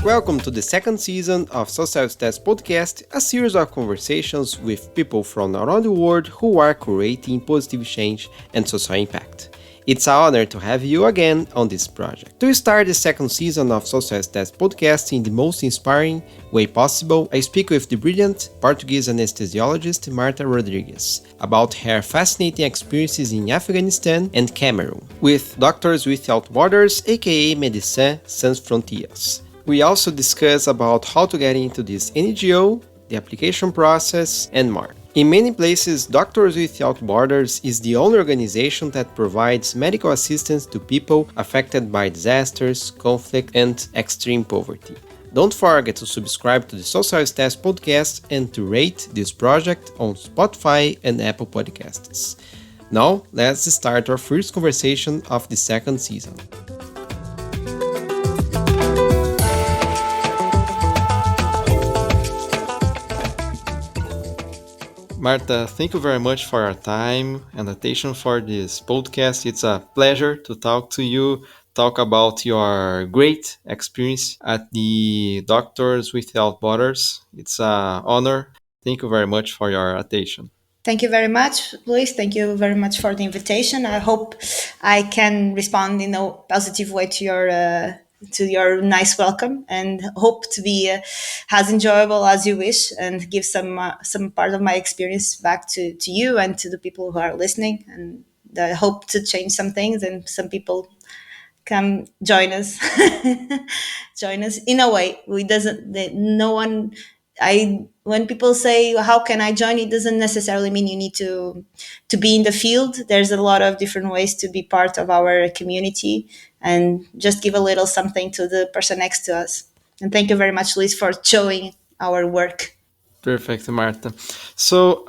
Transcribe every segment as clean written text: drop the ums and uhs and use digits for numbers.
Welcome to the second season of Social Stats Podcast, a series of conversations with people from around the world who are creating positive change and social impact. It's an honor to have you again on this project. To start the second season of Social Stats Podcast in the most inspiring way possible, I speak with the brilliant Portuguese anesthesiologist Marta Rodrigues about her fascinating experiences in Afghanistan and Cameroon with Doctors Without Borders, a.k.a. Médecins Sans Frontières. We also discuss about how to get into this NGO, the application process, and more. In many places, Doctors Without Borders is the only organization that provides medical assistance to people affected by disasters, conflict, and extreme poverty. Don't forget to subscribe to the Social Stats Podcast and to rate this project on Spotify and Apple Podcasts. Now, let's start our first conversation of the second season. Marta, thank you very much for your time and attention for this podcast. It's a pleasure to talk to you, talk about your great experience at the Doctors Without Borders. It's an honor. Thank you very much for your attention. Thank you very much, Luiz. Thank you very much for the invitation. I hope I can respond in a positive way to your nice welcome, and hope to be as enjoyable as you wish, and give some part of my experience back to you and to the people who are listening. And I hope to change some things, and some people come join us, join us in a way. No one. I When people say how can I join, it doesn't necessarily mean you need to be in the field. There's a lot of different ways to be part of our community, and just give a little something to the person next to us. And thank you very much, Luis, for showing our work. Perfect, Marta. So,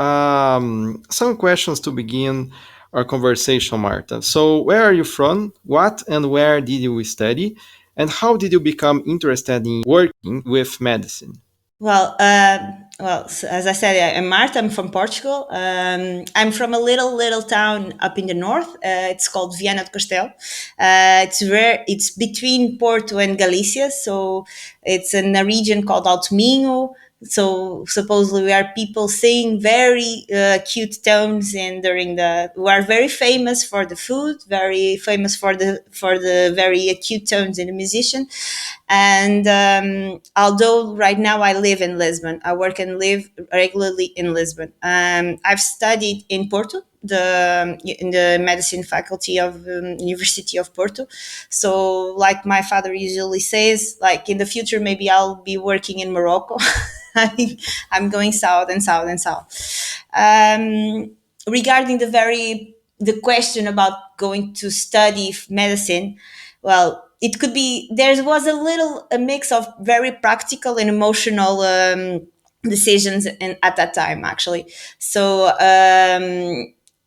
some questions to begin our conversation, Marta. So, where are you from? What and where did you study? And how did you become interested in working with medicine? As I said, I'm Marta. I'm from Portugal. I'm from a little town up in the north. It's called Viana do Castelo. It's between Porto and Galicia, so it's in a region called Alto Minho. So supposedly we are people singing very cute tones, and we are very famous for the food, very famous for the very cute tones in the musician. And although right now I live in Lisbon, I work and live regularly in Lisbon. I've studied in Porto, in the medicine faculty of University of Porto. So, like my father usually says, like in the future maybe I'll be working in Morocco. I'm going south and south and south. Regarding the question about going to study medicine, well, it could be there was a mix of very practical and emotional decisions at that time, actually. So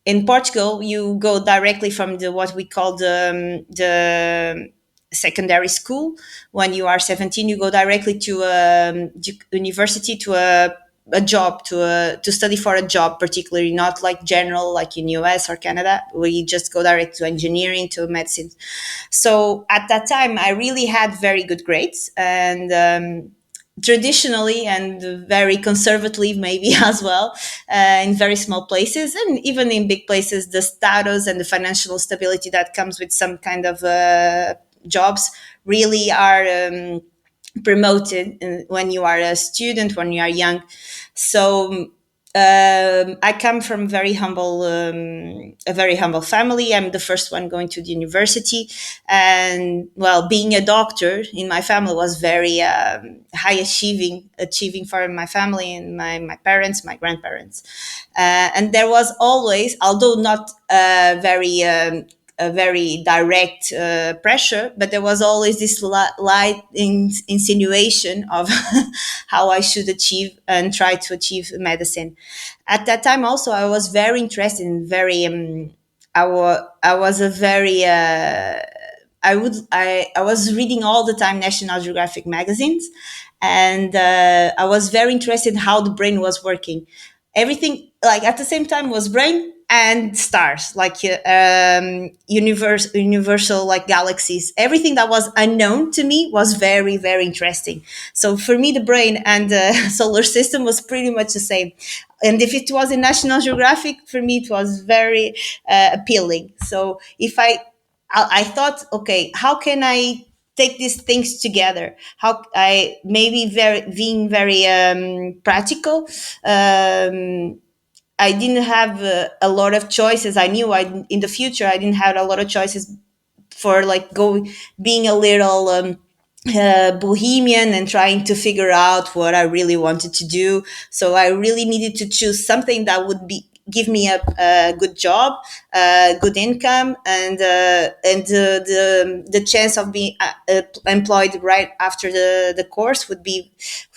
in Portugal, you go directly from what we call the secondary school. When you are 17, you go directly to university, to a job, to study for a job, particularly not like general like in US or Canada. We just go direct to engineering, to medicine. So at that time I really had very good grades, and traditionally and very conservatively maybe as well, in very small places and even in big places, the status and the financial stability that comes with some kind of jobs really are promoted when you are a student, when you are young. So I come from a very humble family. I'm the first one going to the university, and well, being a doctor in my family was very high achieving for my family and my parents, my grandparents, and there was always, although not a very direct pressure, but there was always this light insinuation of how I should achieve and try to achieve medicine. At that time, also, I was very interested in I was a very I was reading all the time National Geographic magazines, and I was very interested in how the brain was working. Everything, like at the same time, was brain, and stars, like universal, like galaxies. Everything that was unknown to me was very, very interesting. So for me, the brain and the solar system was pretty much the same. And if it was in National Geographic, for me it was very appealing. So if I thought, okay, how can I take these things together? How I maybe very being very practical. I didn't have a lot of choices. I knew in the future I didn't have a lot of choices for like going being a little bohemian and trying to figure out what I really wanted to do. So I really needed to choose something that would be give me a good job, good income, and the chance of being employed right after the course would be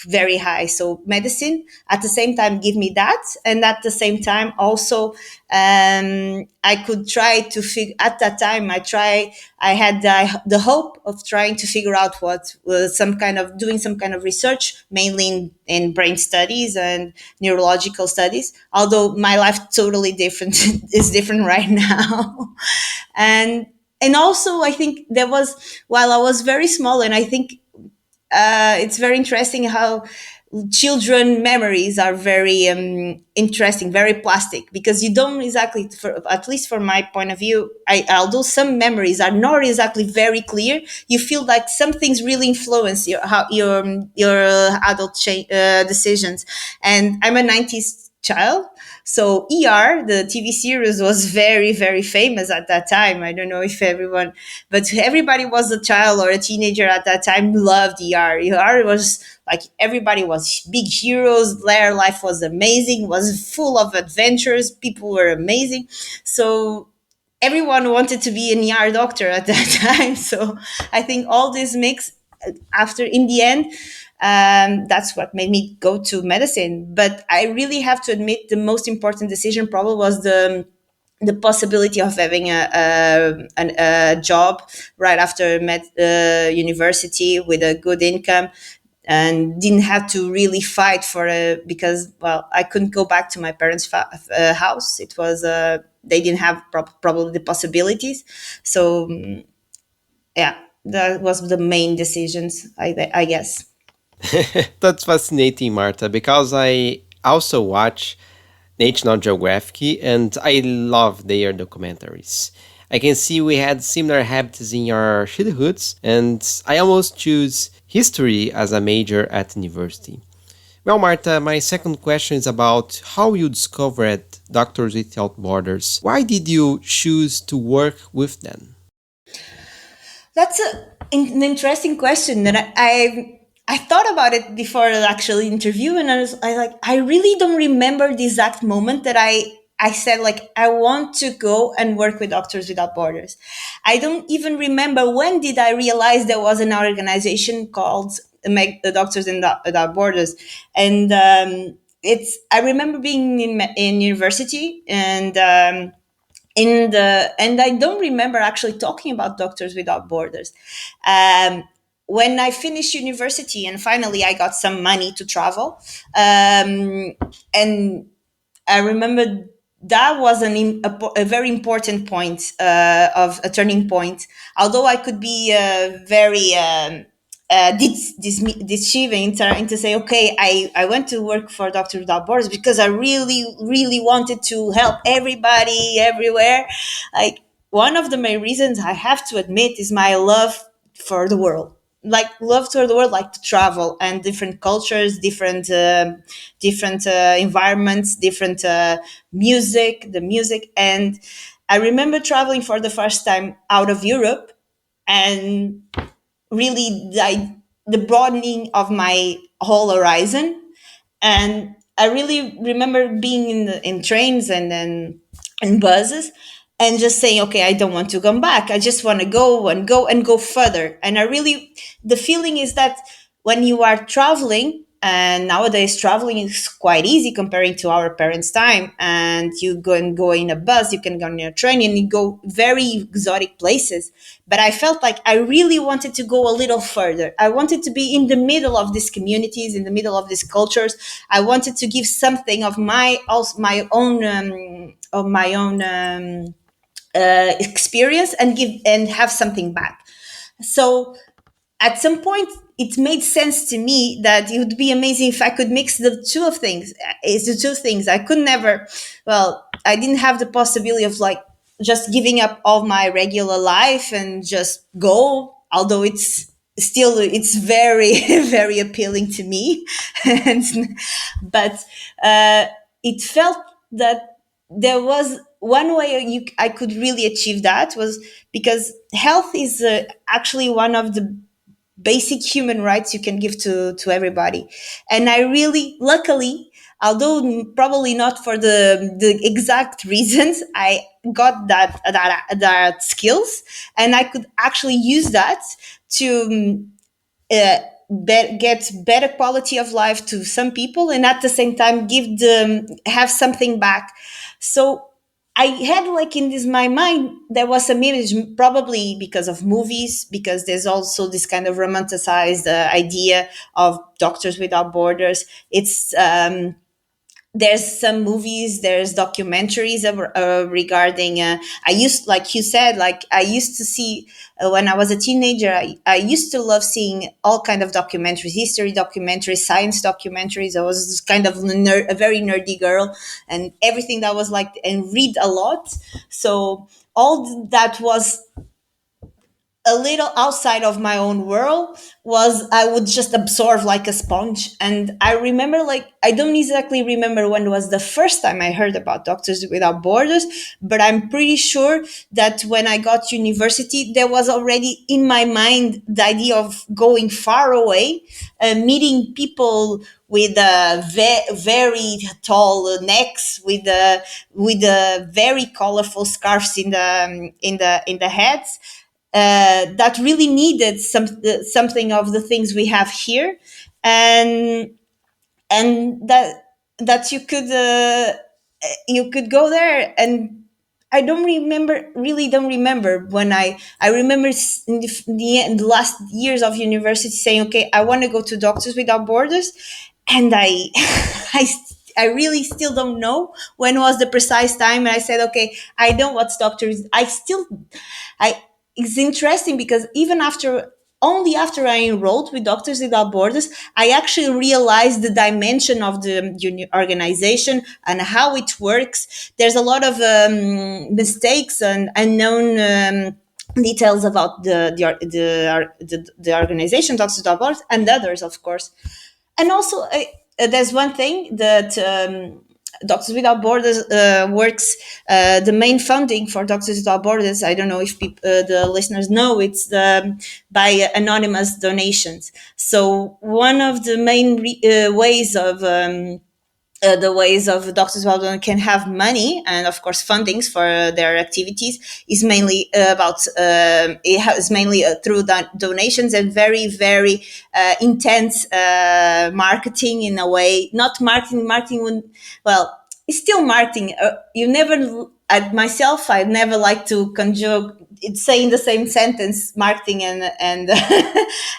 very high. So medicine at the same time give me that, and at the same time also I could try to figure. At that time, I had the hope of trying to figure out what was some kind of doing some kind of research, mainly in brain studies and neurological studies. Although my life totally different is different right now, and also I think there was while I was very small, and I think it's very interesting how children memories are very interesting, very plastic, because you don't exactly, at least from my point of view, although some memories are not exactly very clear, you feel like some things really influence your adult decisions. And I'm a 90s child, so the TV series was very, very famous at that time. I don't know if everyone, but everybody was a child or a teenager at that time loved ER was like everybody was big heroes. Their life was amazing, was full of adventures. People were amazing. So everyone wanted to be an ER doctor at that time. So I think all this mix after in the end, that's what made me go to medicine. But I really have to admit the most important decision probably was the possibility of having a job right after university with a good income, and didn't have to really fight for a because well I couldn't go back to my parents' house. It was they didn't have probably the possibilities. So yeah, that was the main decisions, I guess. That's fascinating, Marta, because I also watch National Geographic and I love their documentaries. I can see we had similar habits in our childhoods, and I almost choose history as a major at university. Well, Marta, my second question is about how you discovered Doctors Without Borders. Why did you choose to work with them? That's an interesting question that I thought about it before the actual interview, and I really don't remember the exact moment that I said like I want to go and work with Doctors Without Borders. I don't even remember when did I realize there was an organization called the Doctors Without Borders, and it's I remember being in university and. And I don't remember actually talking about Doctors Without Borders. Um, when I finished university and finally I got some money to travel, and I remember that was a very important point of a turning point. Although I could be very deceiving, trying to say, okay, I went to work for Doctor Without Borders because I really, really wanted to help everybody everywhere. Like one of the main reasons I have to admit is my love for the world, like love for the world, like to travel and different cultures, different environments, different the music. And I remember traveling for the first time out of Europe, and really the broadening of my whole horizon. And I really remember being in trains and then in buses and just saying, okay, I don't want to come back. I just want to go and go and go further. And I really, the feeling is that when you are traveling, And nowadays traveling is quite easy comparing to our parents' time. And you go in a bus, you can go in a train, and you go very exotic places. But I felt like I really wanted to go a little further. I wanted to be in the middle of these communities, in the middle of these cultures. I wanted to give something of my own experience, and give and have something back. So at some point it made sense to me that it would be amazing if I could mix the two of things. It's the two things I could never. Well, I didn't have the possibility of like just giving up all my regular life and just go, although it's very very appealing to me. and, but it felt that there was one way I could really achieve that, was because health is actually one of the basic human rights you can give to everybody. And I really, luckily, although probably not for the exact reasons, I got that skills, and I could actually use that to get better quality of life to some people, and at the same time have something back. So I had like in this my mind there was some image, probably because of movies, because there's also this kind of romanticized idea of Doctors Without Borders. It's There's some movies, there's documentaries regarding I used, like you said, like I used to see when I was a teenager. I used to love seeing all kind of documentaries, history documentaries, science documentaries. I was kind of a very nerdy girl, and everything that was like, and read a lot. So all that was a little outside of my own world. Was I would just absorb like a sponge. And I remember, like, I don't exactly remember when was the first time I heard about Doctors Without Borders, but I'm pretty sure that when I got to university, there was already in my mind the idea of going far away, meeting people with very tall necks, with very colorful scarves in the heads, that really needed something of the things we have here. and and that you could go there. And I don't remember, really don't remember when I remember in the last years of university saying, okay, I want to go to Doctors Without Borders. And I I really still don't know when was the precise time. And I said, okay, I know what's doctors. I It's interesting because even after, only after I enrolled with Doctors Without Borders, I actually realized the dimension of the organization and how it works. There's a lot of mistakes and unknown details about the organization, Doctors Without Borders, and others, of course. And also, there's one thing that Doctors Without Borders works. The main funding for Doctors Without Borders, I don't know if the listeners know, it's by anonymous donations. So one of the main ways of the ways of Doctors Without Borders can have money and, of course, fundings for their activities is mainly is mainly through donations and very, very intense marketing, in a way. Not marketing when, well, it's still marketing. You never, myself, I never like to conjure, say in the same sentence, marketing and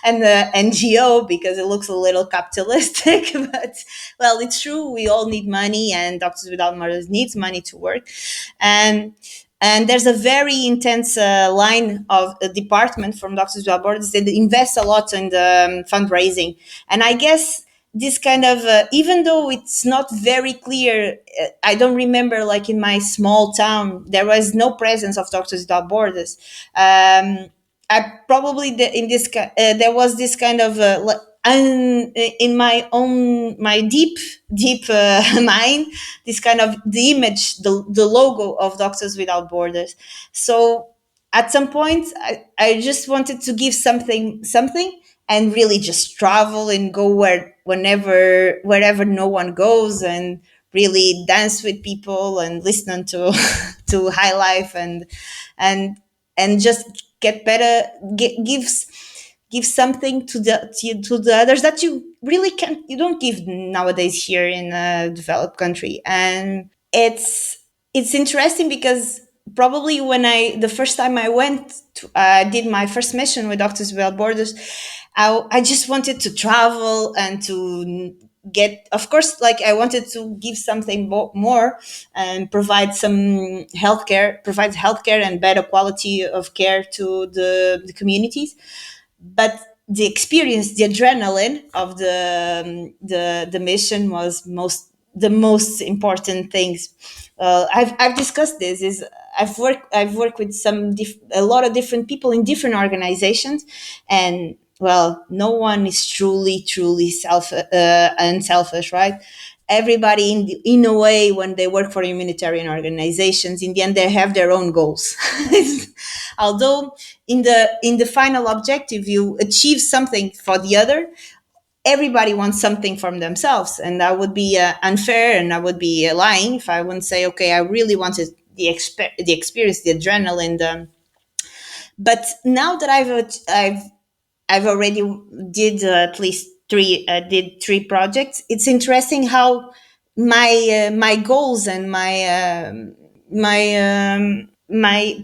and NGO, because it looks a little capitalistic. But well, it's true. We all need money, and Doctors Without Borders needs money to work. And there's a very intense line of a department from Doctors Without Borders that invests a lot in the fundraising. And I guess this kind of even though it's not very clear, I don't remember, like in my small town there was no presence of Doctors Without Borders. I probably in this there was this kind of in my own, my deep mind, this kind of the image, the logo of Doctors Without Borders. So at some point I just wanted to give something and really just travel and go wherever no one goes, and really dance with people and listen to to high life, and and just get better, gives give something to the others that you really can't, you don't give nowadays here in a developed country. And it's interesting because probably when I the first time I went to, did my first mission with Doctors Without Borders, I just wanted to travel and to get, of course, like I wanted to give something more and provide healthcare and better quality of care to the communities. But the experience, the adrenaline of the mission was the most important things. I've discussed this. Is I've worked with a lot of different people in different organizations, and well, no one is truly unselfish, right? Everybody in a way, when they work for humanitarian organizations, in the end they have their own goals. Although in the final objective you achieve something for the other, everybody wants something from themselves, and that would be unfair, and I would be lying if I wouldn't say, okay, I really wanted the experience, the adrenaline. But now that I've already did at least three projects. It's interesting how my goals and my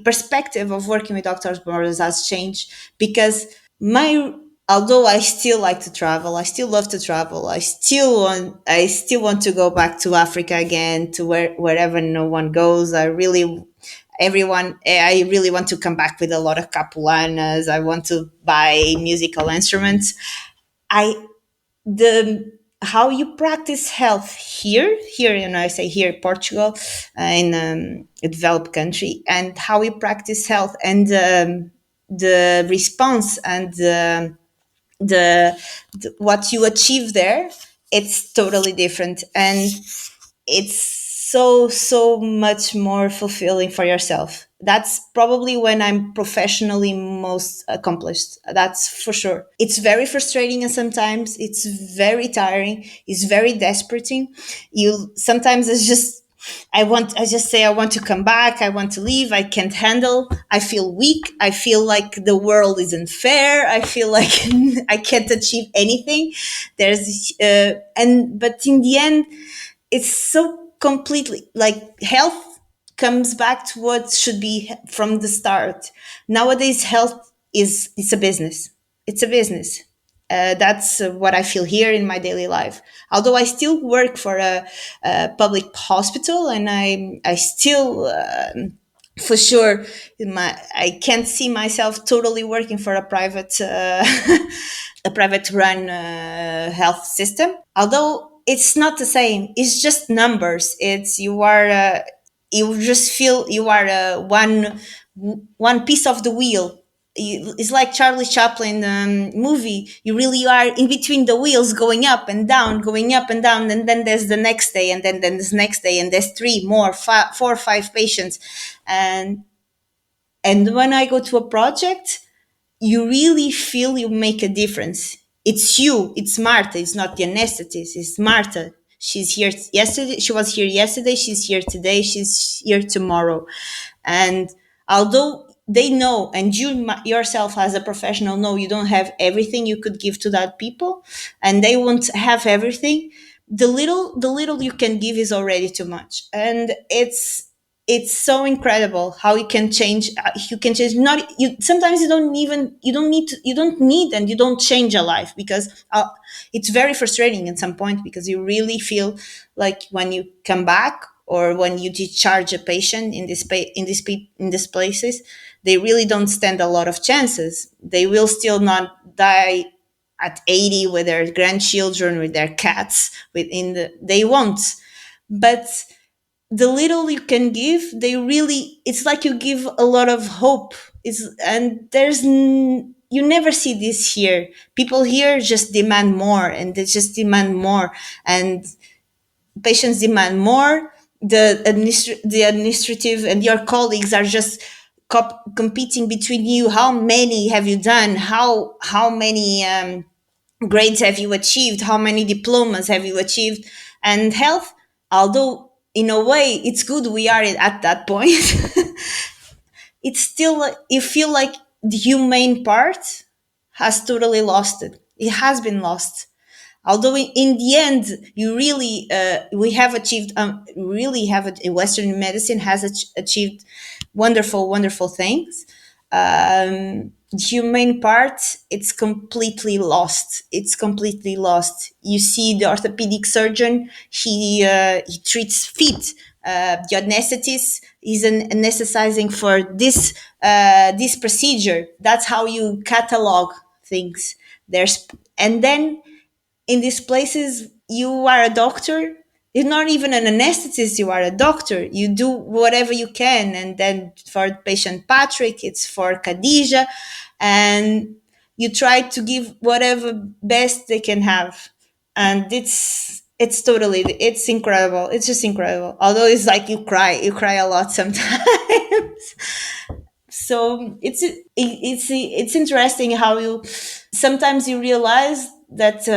perspective of working with Doctors Borders has changed, because my although I still like to travel, I still love to travel. I still want to go back to Africa again, to wherever no one goes. I really want to come back with a lot of capulanas. I want to buy musical instruments. I the How you practice health here, and I say here, Portugal, in a developed country, and how you practice health, and the response, and the what you achieve there, it's totally different, and it's so much more fulfilling for yourself. That's probably when I'm professionally most accomplished, that's for sure. It's very frustrating, and sometimes it's very tiring, it's very desperating. You sometimes it's just, I just say I want to come back, I want to leave, I can't handle, I feel weak, I feel like the world isn't fair, I feel like I can't achieve anything. There's and But in the end, it's so completely like health comes back to what should be from the start. Nowadays health is it's a business, it's a business. That's what I feel here in my daily life. Although I still work for a public hospital, and I still for sure I can't see myself totally working for a private a private run health system. Although it's not the same, it's just numbers. It's you just feel you are one piece of the wheel. It's like Charlie Chaplin movie. You really are in between the wheels, going up and down, going up and down, and then there's the next day, and then there's next day, and there's four or five patients, and when I go to a project, you really feel you make a difference. It's you, it's Marta, it's not the anesthetist, it's Marta. She's here yesterday, she was here yesterday, she's here today, she's here tomorrow. And although they know, and you yourself as a professional know, you don't have everything you could give to that people, and they won't have everything, the little you can give is already too much. And it's so incredible how you can change. Not you Sometimes you don't need, and you don't change a life, because it's very frustrating at some point, because you really feel like when you come back, or when you discharge a patient in these places, they really don't stand a lot of chances. They will still not die at 80 with their grandchildren, with their cats, they won't. But the little you can give, it's like you give a lot of hope. You never see this here. People here just demand more, and they just demand more, and patients demand more. The administrative and your colleagues are just competing between you. How many have you done? How many grades have you achieved? How many diplomas have you achieved? And health, although in a way it's good we are at that point, it's still, you feel like the humane part has totally lost it. It has been lost. Although in the end, you really we have achieved really have Western medicine has achieved wonderful, wonderful things. The humane part, it's completely lost. It's completely lost. You see, the orthopedic surgeon, he treats feet. The anesthetist is anesthetizing for this procedure. That's how you catalog things. There's and then in these places you are a doctor. You're not even an anesthetist, you are a doctor. You do whatever you can, and then for patient Patrick, it's for Khadija, and you try to give whatever best they can have. And it's totally, it's incredible. It's just incredible. Although it's like you cry a lot sometimes. So it's interesting how you sometimes you realize that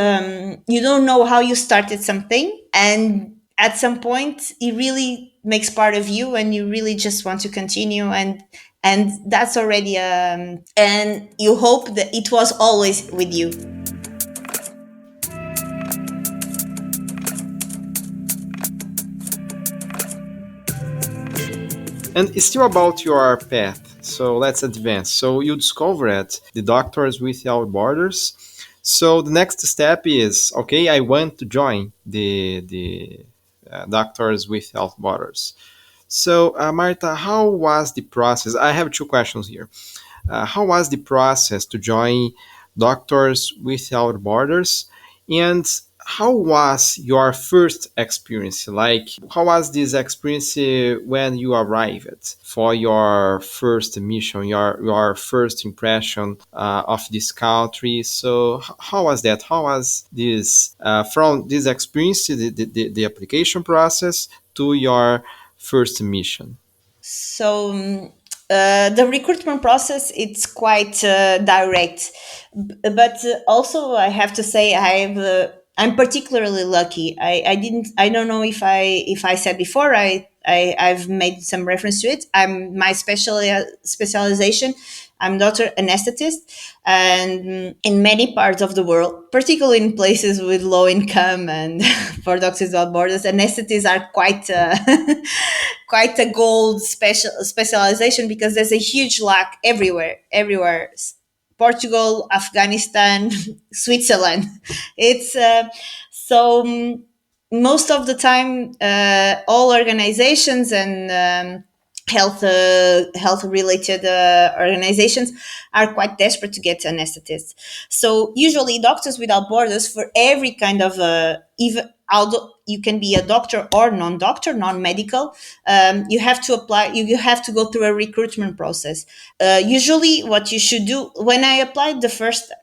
you don't know how you started something, and at some point it really makes part of you, and you really just want to continue, and that's already and you hope that it was always with you. And it's still about your path. So let's advance. So you discovered the Doctors Without Borders. So the next step is okay. I want to join the Doctors Without Borders. So Marta, how was the process? I have two questions here. How was the process to join Doctors Without Borders? And how was your first experience? Like, how was this experience when you arrived for your first mission, your first impression of this country? So, how was that? How was this from this experience, the application process to your first mission? So the recruitment process, it's quite direct. But also I have to say I'm particularly lucky. I don't know if I said before, I've made some reference to it. I'm my specialization, I'm doctor anesthetist, and in many parts of the world, particularly in places with low income and for Doctors Without Borders, anesthetists are quite quite a gold specialization, because there's a huge lack everywhere. Portugal, Afghanistan, Switzerland. It's so most of the time, all organizations and health related organizations are quite desperate to get anesthetists. So usually, Doctors Without Borders, for every kind of even although you can be a doctor or non-doctor, non-medical, you have to apply. You have to go through a recruitment process. Usually, what you should do, when I applied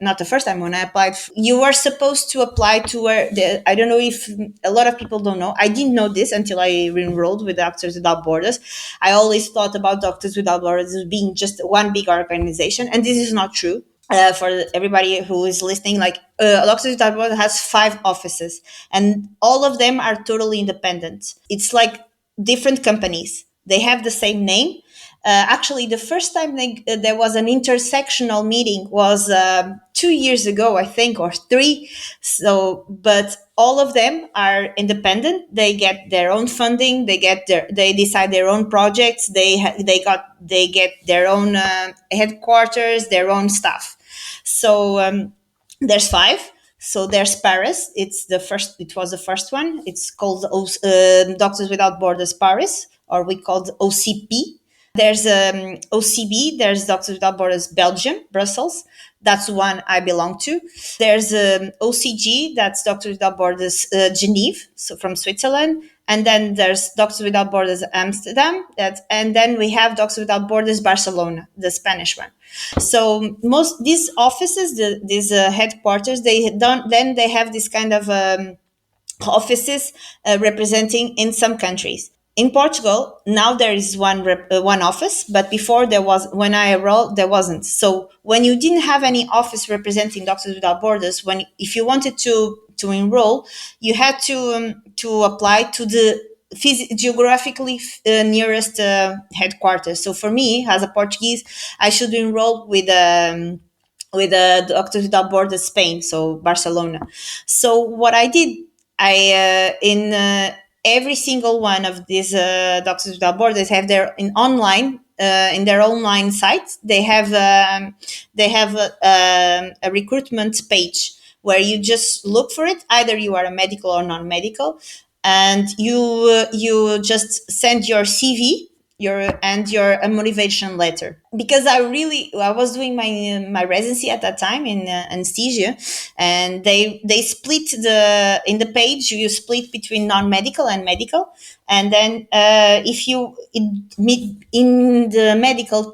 not the first time, when I applied, you are supposed to apply to where I don't know if a lot of people don't know. I didn't know this until I enrolled with Doctors Without Borders. I always thought about Doctors Without Borders as being just one big organization, and this is not true. For everybody who is listening, like Doctors Without Borders has 5 offices, and all of them are totally independent. It's like different companies. They have the same name. Actually, the first time there was an intersectional meeting was 2 years ago, I think, or 3. So, but all of them are independent. They get their own funding. They decide their own projects. They get their own headquarters, their own stuff. So there's 5. So there's Paris. It was the first one. It's called Doctors Without Borders Paris, or we called OCP. There's OCB. There's Doctors Without Borders Belgium, Brussels. That's one I belong to. There's OCG. That's Doctors Without Borders Geneva, so from Switzerland. And then there's Doctors Without Borders Amsterdam. And then we have Doctors Without Borders Barcelona, the Spanish one. So most these offices, these headquarters, they have this kind of offices representing in some countries. In Portugal, now there is one office, but before there was, when I enrolled, there wasn't. So when you didn't have any office representing Doctors Without Borders, if you wanted to enroll, you had to apply to the geographically nearest headquarters. So for me, as a Portuguese, I should enroll with with Doctors Without Borders Spain, so Barcelona. So what I did, I in every single one of these Doctors Without Borders have their in online in their online site. They have a recruitment page where you just look for it. Either you are a medical or non-medical, and you just send your CV your a motivation letter, because I was doing my residency at that time in anesthesia, and they split the in the page, you split between non-medical and medical. And then if you in the medical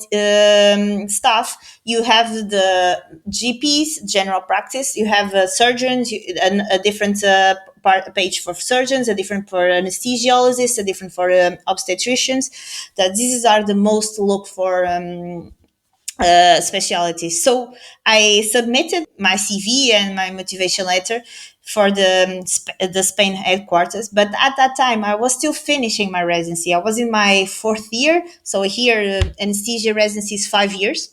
staff, you have the GPs, general practice, you have surgeons, a different page for surgeons, a different for anesthesiologists, a different for obstetricians. That these are the most looked for specialties. So I submitted my CV and my motivation letter for the Spain headquarters. But at that time, I was still finishing my residency. I was in my fourth year. So here, anesthesia residency is 5 years.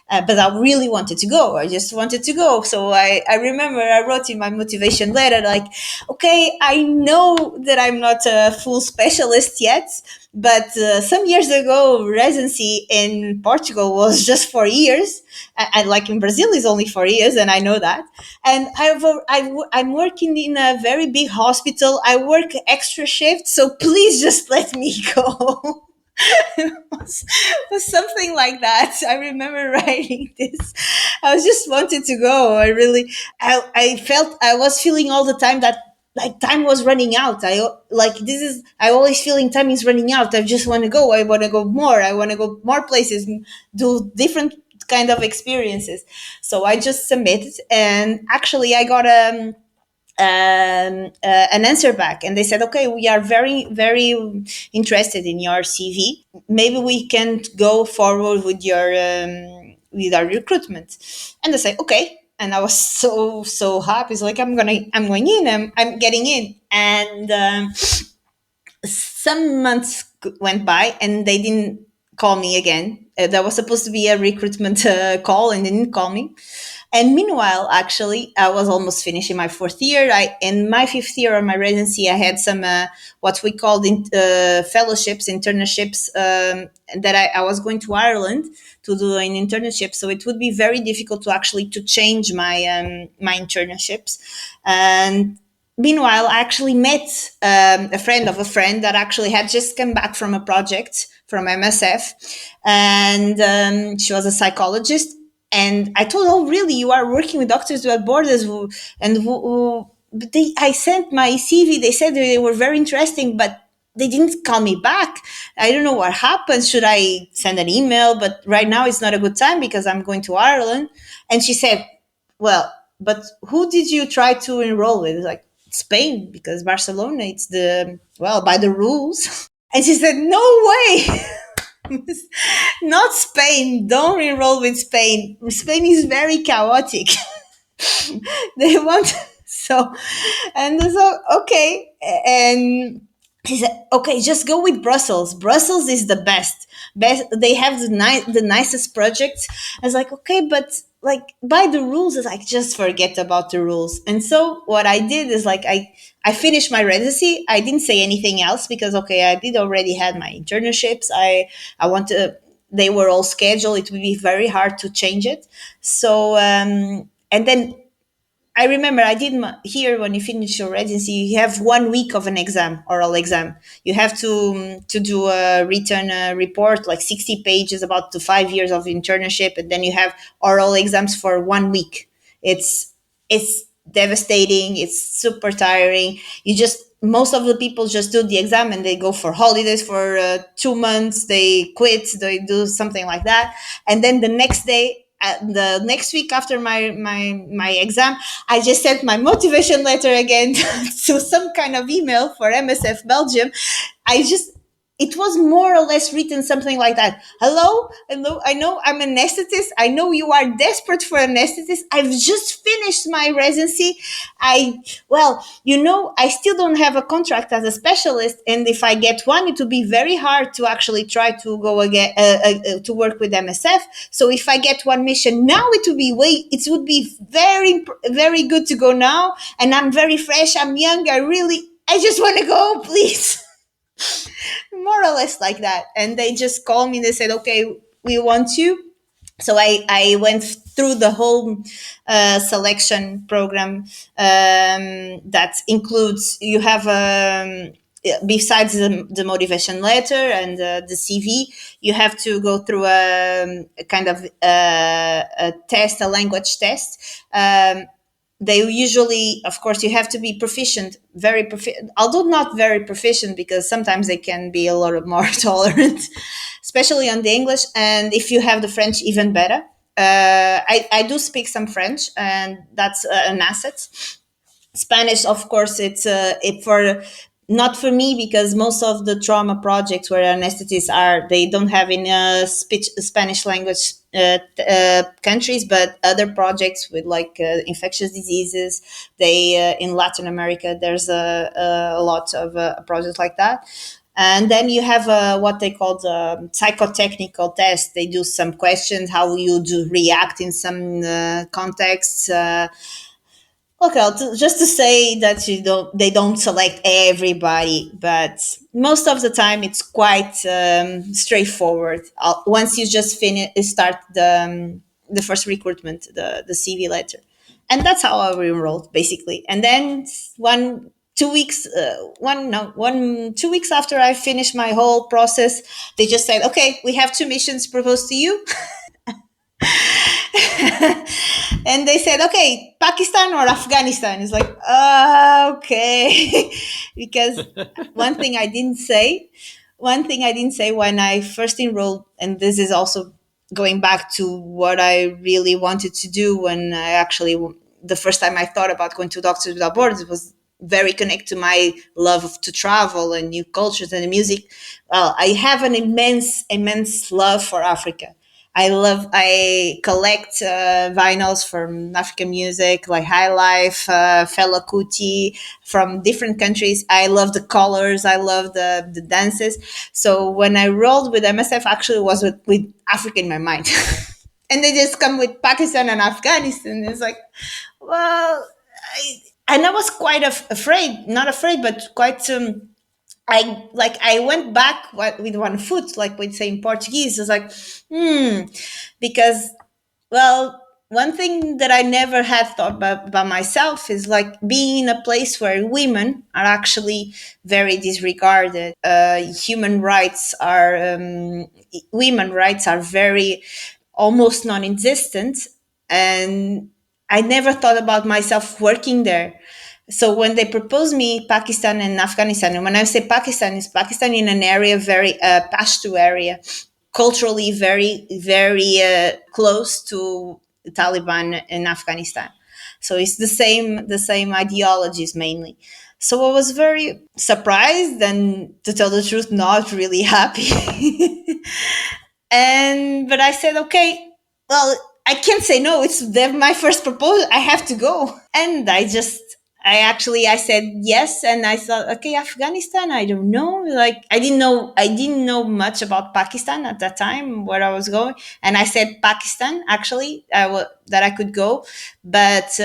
But I really wanted to go. I just wanted to go. So I remember I wrote in my motivation letter, like, okay, I know that I'm not a full specialist yet, but some years ago, residency in Portugal was just 4 years. And like in Brazil is only 4 years, and I know that. And I'm working in a very big hospital. I work extra shifts, so please just let me go. It was something like that. I remember writing this. I was just wanted to go. I felt I was feeling all the time that like time was running out. I always feeling time is running out. I just want to go. I want to go more. I want to go more places, do different kind of experiences. So I just submitted, and actually I got an answer back, and they said, okay, we are very very interested in your CV, maybe we can go forward with our recruitment. And I said okay, and I was so happy. It's like I'm going in, I'm getting in. And some months went by and they didn't call me again. There was supposed to be a recruitment call, and they didn't call me. And meanwhile, actually, I was almost finishing my fourth year. In my fifth year of my residency, I had some what we called fellowships, internships, that I was going to Ireland to do an internship. So it would be very difficult to actually to change my internships. And meanwhile, I actually met a friend of a friend that actually had just come back from a project from MSF, and she was a psychologist. And I told her, "Oh, really? You are working with Doctors Without Borders?" I sent my CV. They said they were very interesting, but they didn't call me back. I don't know what happened. Should I send an email? But right now it's not a good time because I'm going to Ireland. And she said, "Well, but who did you try to enroll with?" It's like, Spain, because Barcelona, it's by the rules. And she said, "No way." Not Spain. Don't enroll with Spain. Spain is very chaotic. They want so, and so okay. And he said, "Okay, just go with Brussels. Brussels is the best. Best. They have the nicest projects." I was like, "Okay, but like by the rules," is like just forget about the rules. And so what I did is like I finished my residency. I didn't say anything else because okay, I did already had my internships. I want to. They were all scheduled. It would be very hard to change it. So and then I remember I did here when you finish your residency, you have 1 week of an exam, oral exam. You have to do a written report, like 60 pages about the 5 years of internship, and then you have oral exams for 1 week. It's devastating. It's super tiring. Most of the people just do the exam and they go for holidays for 2 months. They quit. They do something like that, and then the next day, the next week after my exam, I just sent my motivation letter again to some kind of email for MSF Belgium. I just it was more or less written something like that. Hello, hello. I know I'm an anesthetist. I know you are desperate for an anesthetist. I've just finished my residency. I still don't have a contract as a specialist, and if I get one, it will be very hard to actually try to go again to work with MSF. So if I get one mission now, it would be very very good to go now. And I'm very fresh. I'm young. I just want to go, please. More or less like that. And they just called me. They said, okay, we want you. So I went through the whole selection program that includes, you have besides the motivation letter and the CV, you have to go through a kind of a test, a language test. They usually, of course, you have to be proficient, very proficient, although not very proficient, because sometimes they can be a lot more tolerant, especially on the English. And if you have the French, even better. I do speak some French, and that's an asset. Spanish, of course, it for not for me, because most of the trauma projects where anesthetists are, they don't have in Spanish language countries, but other projects with like infectious diseases, they in Latin America, there's a lot of projects like that. And then you have what they call the psychotechnical test. They do some questions, how you do react in some contexts. Okay, just to say that they don't select everybody, but most of the time it's quite straightforward. Once you just start the first recruitment, the CV letter, and that's how I enrolled basically. And then 2 weeks, 2 weeks after I finished my whole process, they just said, "Okay, we have two missions proposed to you." And they said, okay, Pakistan or Afghanistan. It's like, okay. Because one thing I didn't say, when I first enrolled, and this is also going back to what I really wanted to do when I actually, the first time I thought about going to Doctors Without Borders, was very connected to my love to travel and new cultures and music. Well, I have an immense love for Africa. I collect vinyls from African music, like High Life, Fela Kuti, from different countries. I love the colors. I love the dances. So when I rolled with MSF, actually was with Africa in my mind. And they just come with Pakistan and Afghanistan. It's like, well, and I was quite afraid, not afraid, but quite I went back with one foot, like we say in Portuguese. It's like, because, well, one thing that I never had thought about by myself is like being in a place where women are actually very disregarded. Women rights are very almost non-existent, and I never thought about myself working there. So when they proposed me Pakistan and Afghanistan, and when I say Pakistan, it's Pakistan in an area very Pashto area, culturally very very close to the Taliban in Afghanistan. So it's the same ideologies mainly. So I was very surprised, and to tell the truth, not really happy. And but I said, okay, well, I can't say no. It's my first proposal. I have to go. And I said yes, and I thought, okay, Afghanistan, I don't know. Like I didn't know much about Pakistan at that time where I was going, and I said Pakistan actually, that I could go, but.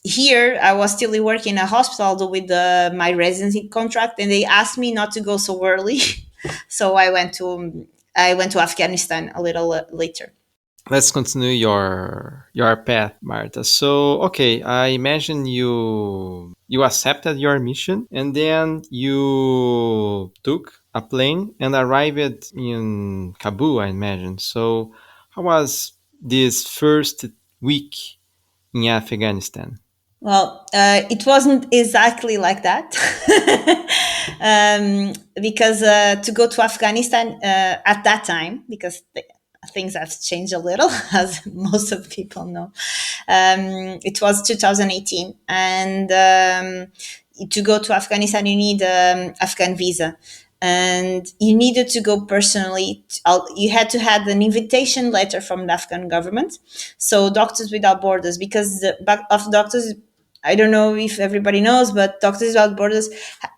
Here I was still working in a hospital with my residency contract, and they asked me not to go so early. So I went to Afghanistan a little later. Let's continue your path, Marta. So, okay, I imagine you accepted your mission, and then you took a plane and arrived in Kabul, I imagine. So, how was this first week in Afghanistan? Well, it wasn't exactly like that. Because to go to Afghanistan at that time, because things have changed a little, as most of people know. It was 2018, and to go to Afghanistan, you need Afghan visa. and you needed to go personally. You had to have an invitation letter from the Afghan government. So Doctors Without Borders, because the back of doctors, I don't know if everybody knows, but Doctors Without Borders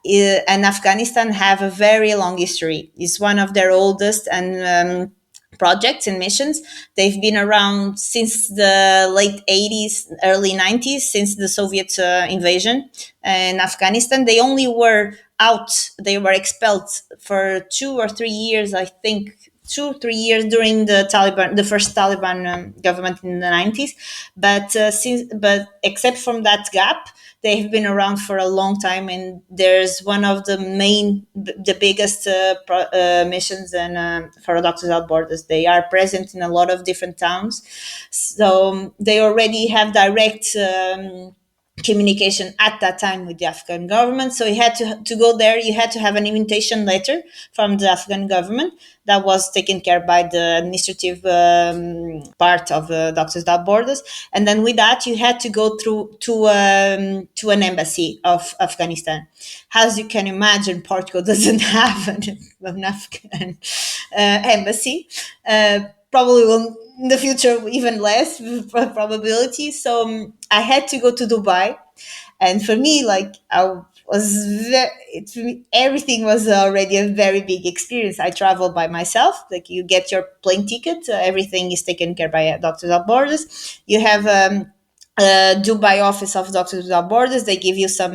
and Afghanistan have a very long history. It's one of their oldest and projects and missions. They've been around since the late 80s, early 90s, since the Soviet invasion in Afghanistan. They only were out, they were expelled for 2 or 3 years, I think. 2 3 years during the Taliban, the first Taliban government in the 90s, but except from that gap, they have been around for a long time, and there's one of the biggest missions and for Doctors Without Borders. They are present in a lot of different towns, so they already have direct communication at that time with the Afghan government. So you had to go there. You had to have an invitation letter from the Afghan government that was taken care by the administrative part of Doctors Without Borders. And then with that, you had to go through to an embassy of Afghanistan. As you can imagine, Portugal doesn't have an Afghan embassy. Probably will in the future even less probability. So I had to go to Dubai, and for me, like I was for me, everything was already a very big experience. I traveled by myself. Like you get your plane ticket, everything is taken care by Doctors Without Borders. You have Dubai office of Doctors Without Borders. They give you some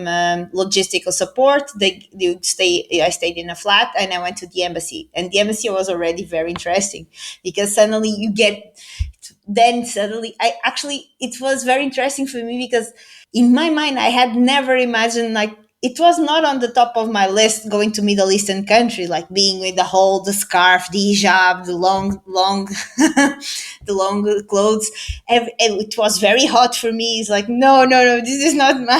logistical support. You stay. I stayed in a flat, and I went to the embassy. And the embassy was already very interesting because suddenly you get. Then suddenly, I actually it was very interesting for me because in my mind I had never imagined, like, it was not on the top of my list going to Middle Eastern country, like being with the scarf, the hijab, the long the long clothes. It was very hot for me. It's like, no, this is not my.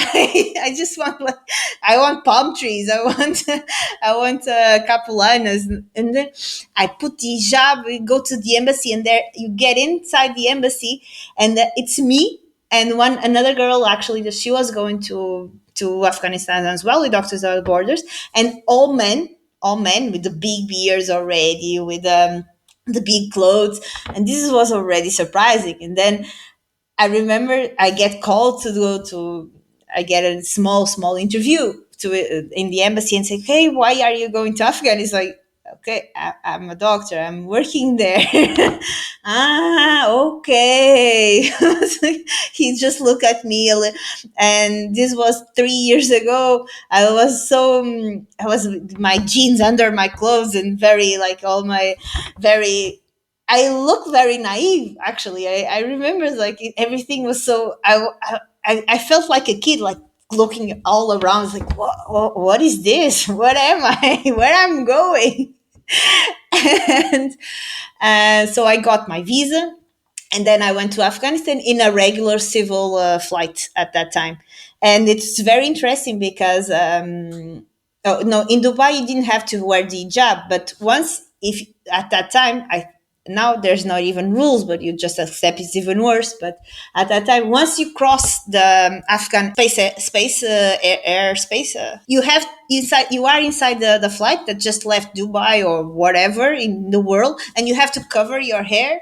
I just want, like, I want palm trees. I want I want capulanas, and then I put the hijab. We go to the embassy, and there you get inside the embassy, and it's me and one another girl, actually, that she was going to Afghanistan as well with Doctors Without Borders, and all men with the big beards already, with the big clothes, and this was already surprising. And then I remember I get called to go to. I get a small interview in the embassy and say, "Hey, why are you going to Afghan?" It's like, okay, I'm a doctor. I'm working there. Okay. He just looked at me and this was 3 years ago. I was with my jeans under my clothes and very, like, all my very. I look very naive, actually. I remember, like, everything was so. I felt like a kid, like looking all around. It's like, what is this? What am I? Where I'm going? And so I got my visa, and then I went to Afghanistan in a regular civil flight at that time. And it's very interesting because oh, no, in Dubai you didn't have to wear the hijab, but once, if at that time, I now there's not even rules, but you just accept it's even worse. But at that time, once you cross the Afghan airspace, you are inside the flight that just left Dubai or whatever in the world, and you have to cover your hair.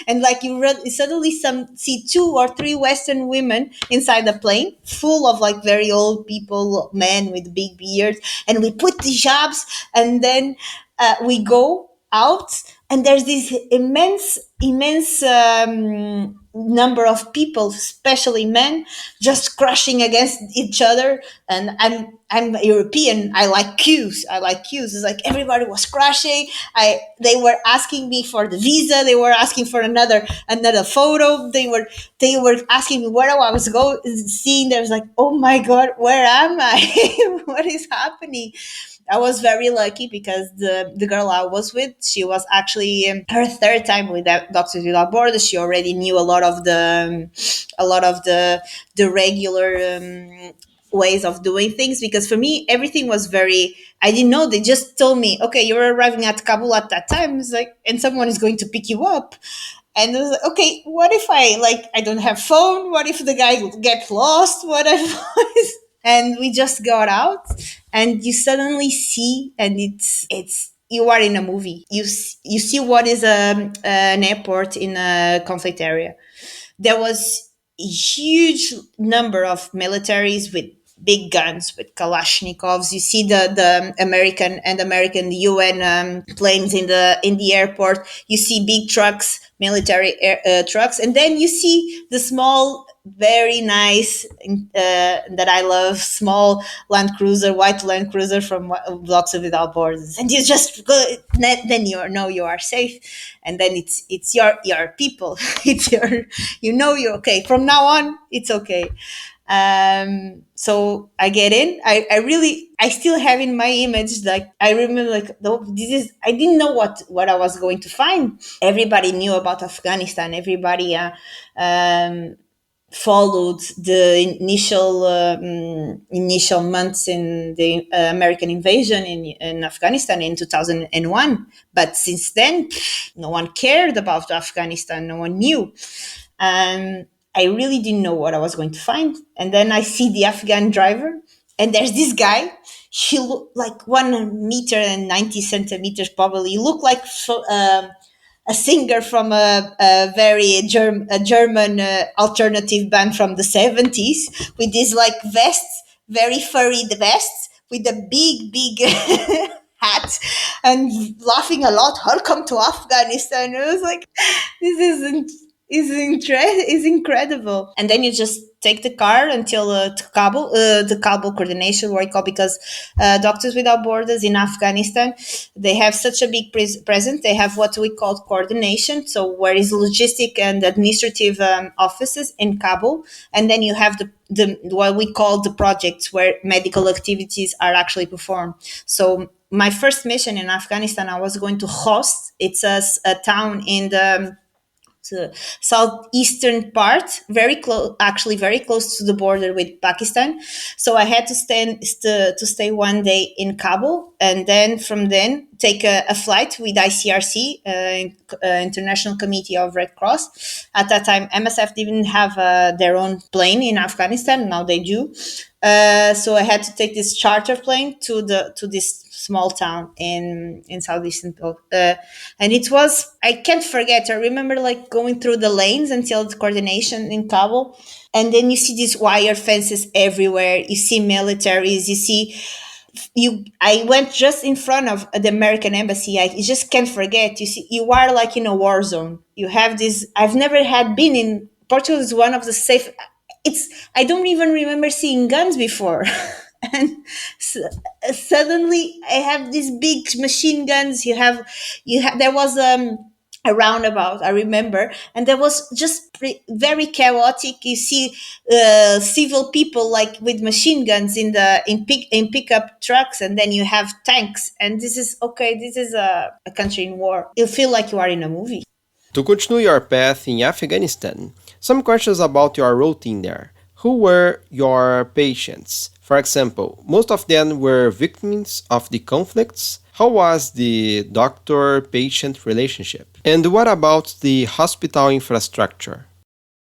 And like suddenly see two or three Western women inside the plane, full of like very old people, men with big beards, and we put the jobs, and then we go out, and there's this immense number of people, especially men, just crushing against each other. And I'm European. I like queues. It's like everybody was crashing. They were asking me for the visa. They were asking for another photo. They were asking me where I was going. Seeing, there was like, oh my god, where am I? What is happening? I was very lucky because the girl I was with, she was actually her third time with Doctors Without Borders. She already knew a lot of the regular ways of doing things, because for me everything was very. I didn't know. They just told me, okay, you're arriving at Kabul at that time. It's like, and someone is going to pick you up. And I was like, okay, what if I don't have phone? What if the guy gets lost? What if And we just got out, and you suddenly see, and it's you are in a movie. You see what is an airport in a conflict area. There was a huge number of militaries with big guns, with Kalashnikovs. You see the American UN planes in the airport. You see big trucks, military trucks, and then you see the small, very nice, that I love, small Land Cruiser, white Land Cruiser from Doctors Without Borders, and you just go. Then you know you are safe, and then it's your people. It's your, you're okay from now on. It's okay. So I get in. I still have in my image, like I remember, like, this is, I didn't know what I was going to find. Everybody knew about Afghanistan. Everybody followed the initial months in the American invasion in Afghanistan in 2001. But since then, no one cared about Afghanistan. No one knew. And I really didn't know what I was going to find. And then I see the Afghan driver, and there's this guy. He looked like 1 meter and 90 centimeters, probably. He looked like a singer from a very a German alternative band from the 70s, with these like vests, very furry vests, with a big hat, and laughing a lot. Welcome to Afghanistan. I was like, this isn't is incredible. And then you just take the car until to Kabul, the Kabul coordination, where I call, because Doctors Without Borders in Afghanistan, they have such a big presence. They have what we call coordination, so where is logistic and administrative offices in Kabul, and then you have the what we call the projects, where medical activities are actually performed. So my first mission in Afghanistan, I was going to Host. It's a town in the southeastern part, very close, actually very close to the border with Pakistan. So I had to stay 1 day in Kabul, and then from then take a flight with ICRC, International Committee of Red Cross. At that time, MSF didn't have their own plane in Afghanistan. Now they do. So I had to take this charter plane to this small town in southeastern, and it was, I can't forget. I remember like going through the lanes until the coordination in Kabul, and then you see these wire fences everywhere. You see militaries. You see you. I went just in front of the American embassy. I just can't forget. You see, you are like in a war zone. You have this. I've never had been in Portugal. Is one of the safe. It's, I don't even remember seeing guns before. And suddenly I have these big machine guns. You have there was a roundabout, I remember, and there was just very chaotic. You see civil people like with machine guns in pickup trucks, and then you have tanks, and this is okay, this is a country in war. You feel like you are in a movie. To continue your path in Afghanistan, some questions about your routine there. Who were your patients? For example, most of them were victims of the conflicts. How was the doctor-patient relationship? And what about the hospital infrastructure?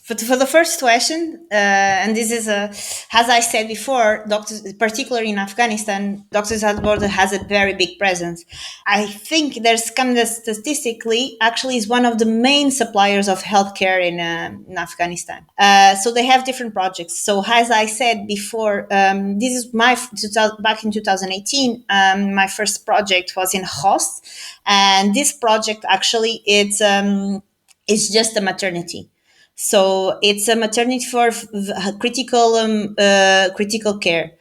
For the first question, and this is as I said before, doctors, particularly in Afghanistan, Doctors Without Borders has a very big presence. I think there's kind of statistically, actually, is one of the main suppliers of healthcare in Afghanistan. So they have different projects. So as I said before, this is back in 2018. My first project was in Host, and this project actually it's just a maternity. So it's a maternity for critical care.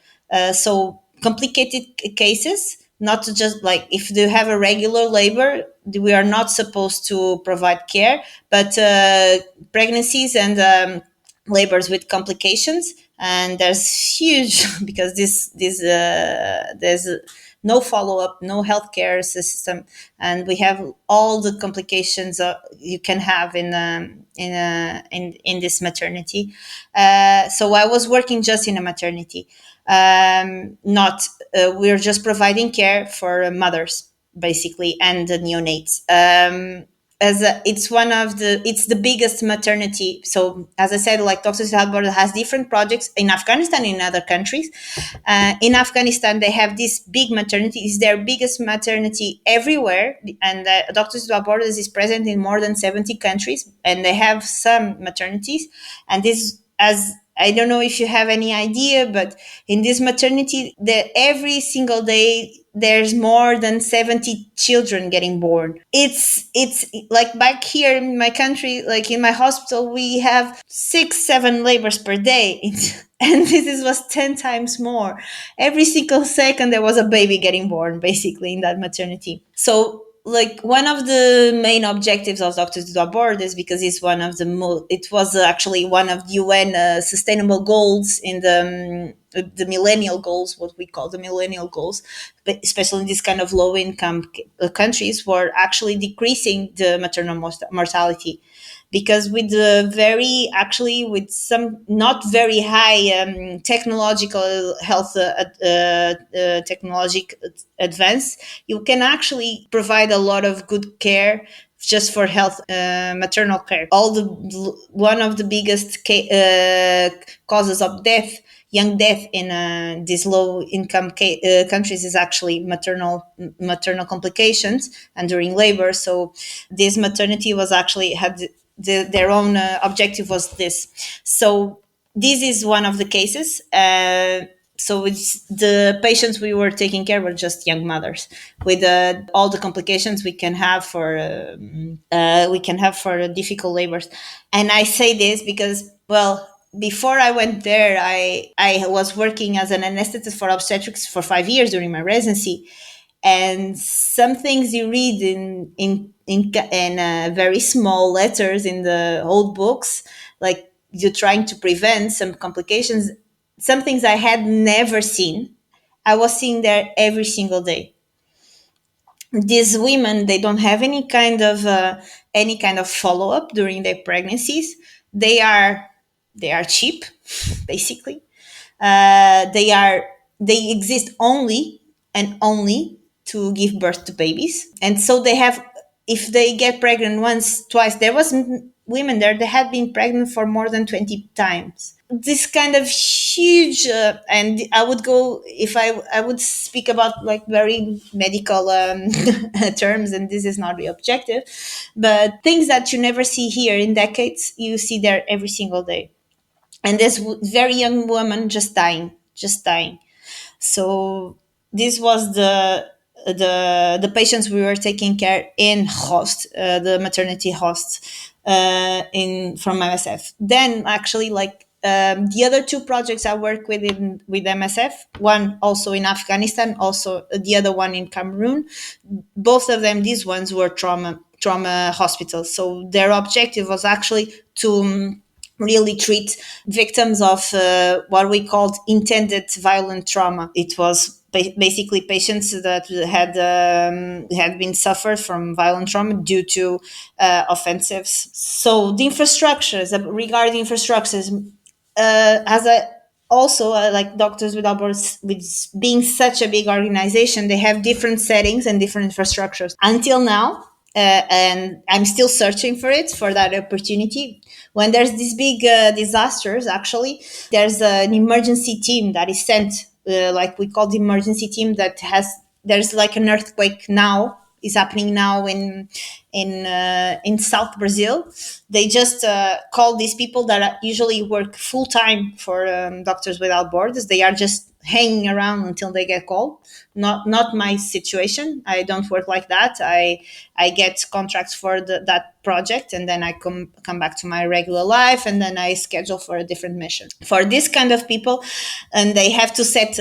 So complicated cases, not just like if they have a regular labor, we are not supposed to provide care, but pregnancies and labors with complications. And there's huge because there's no follow up, no healthcare system, and we have all the complications you can have in this maternity. So I was working just in a maternity. Not We're just providing care for mothers basically and the neonates. it's the biggest maternity. So as I said, like Doctors Without Borders has different projects in Afghanistan and in other countries. In Afghanistan, they have this big maternity. It's their biggest maternity everywhere, and Doctors Without Borders is present in more than 70 countries, and they have some maternities. And this, as I don't know if you have any idea, but in this maternity, every single day there's more than 70 children getting born. It's like back here in my country, like in my hospital, we have 6 7 labors per day. And was 10 times more. Every single second there was a baby getting born, basically, in that maternity. So like one of the main objectives of Doctors Without Borders, because it was actually one of the UN sustainable goals in the millennial goals, what we call the millennial goals, but especially in this kind of low income countries, were actually decreasing the maternal mortality. Because with the very actually with some not very high technological health technologic advance, you can actually provide a lot of good care just for health, maternal care. One of the biggest causes of young death in these low income countries is actually maternal complications and during labor. So this maternity was actually had their own objective was this. So this is one of the cases. So it's the patients we were taking care were just young mothers with all the complications we can have for difficult labors. And I say this because, well, before I went there, I was working as an anesthetist for obstetrics for 5 years during my residency. And some things you read in very small letters in the old books, like you're trying to prevent some complications, some things I had never seen, I was seeing there every single day. These women, they don't have any kind of follow-up during their pregnancies. They are cheap, basically. They exist only and only to give birth to babies. And so they have, if they get pregnant once, twice, there was women there that had been pregnant for more than 20 times. This kind of huge, and I would go, if I would speak about like very medical terms, and this is not the objective, but things that you never see here in decades, you see there every single day. And this very young woman just dying. So this was the patients we were taking care in host, the maternity host, in from MSF. Then actually, like the other two projects I work with MSF, one also in Afghanistan, also the other one in Cameroon. Both of them, these ones were trauma hospitals. So their objective was actually to really treat victims of what we called intended violent trauma. It was basically patients that had been suffered from violent trauma due to offensives. So the infrastructures, regarding infrastructures, as a also like Doctors Without Borders, with being such a big organization, they have different settings and different infrastructures. Until now, and I'm still searching for that opportunity. When there's these big disasters, actually, there's an emergency team that is sent, like we call the emergency team, there's like an earthquake now is happening now in South Brazil. They just call these people that usually work full time for Doctors Without Borders. They are just hanging around until they get called. Not my situation. I don't work like that. I get contracts for that project, and then I come back to my regular life, and then I schedule for a different mission. For this kind of people, and they have to set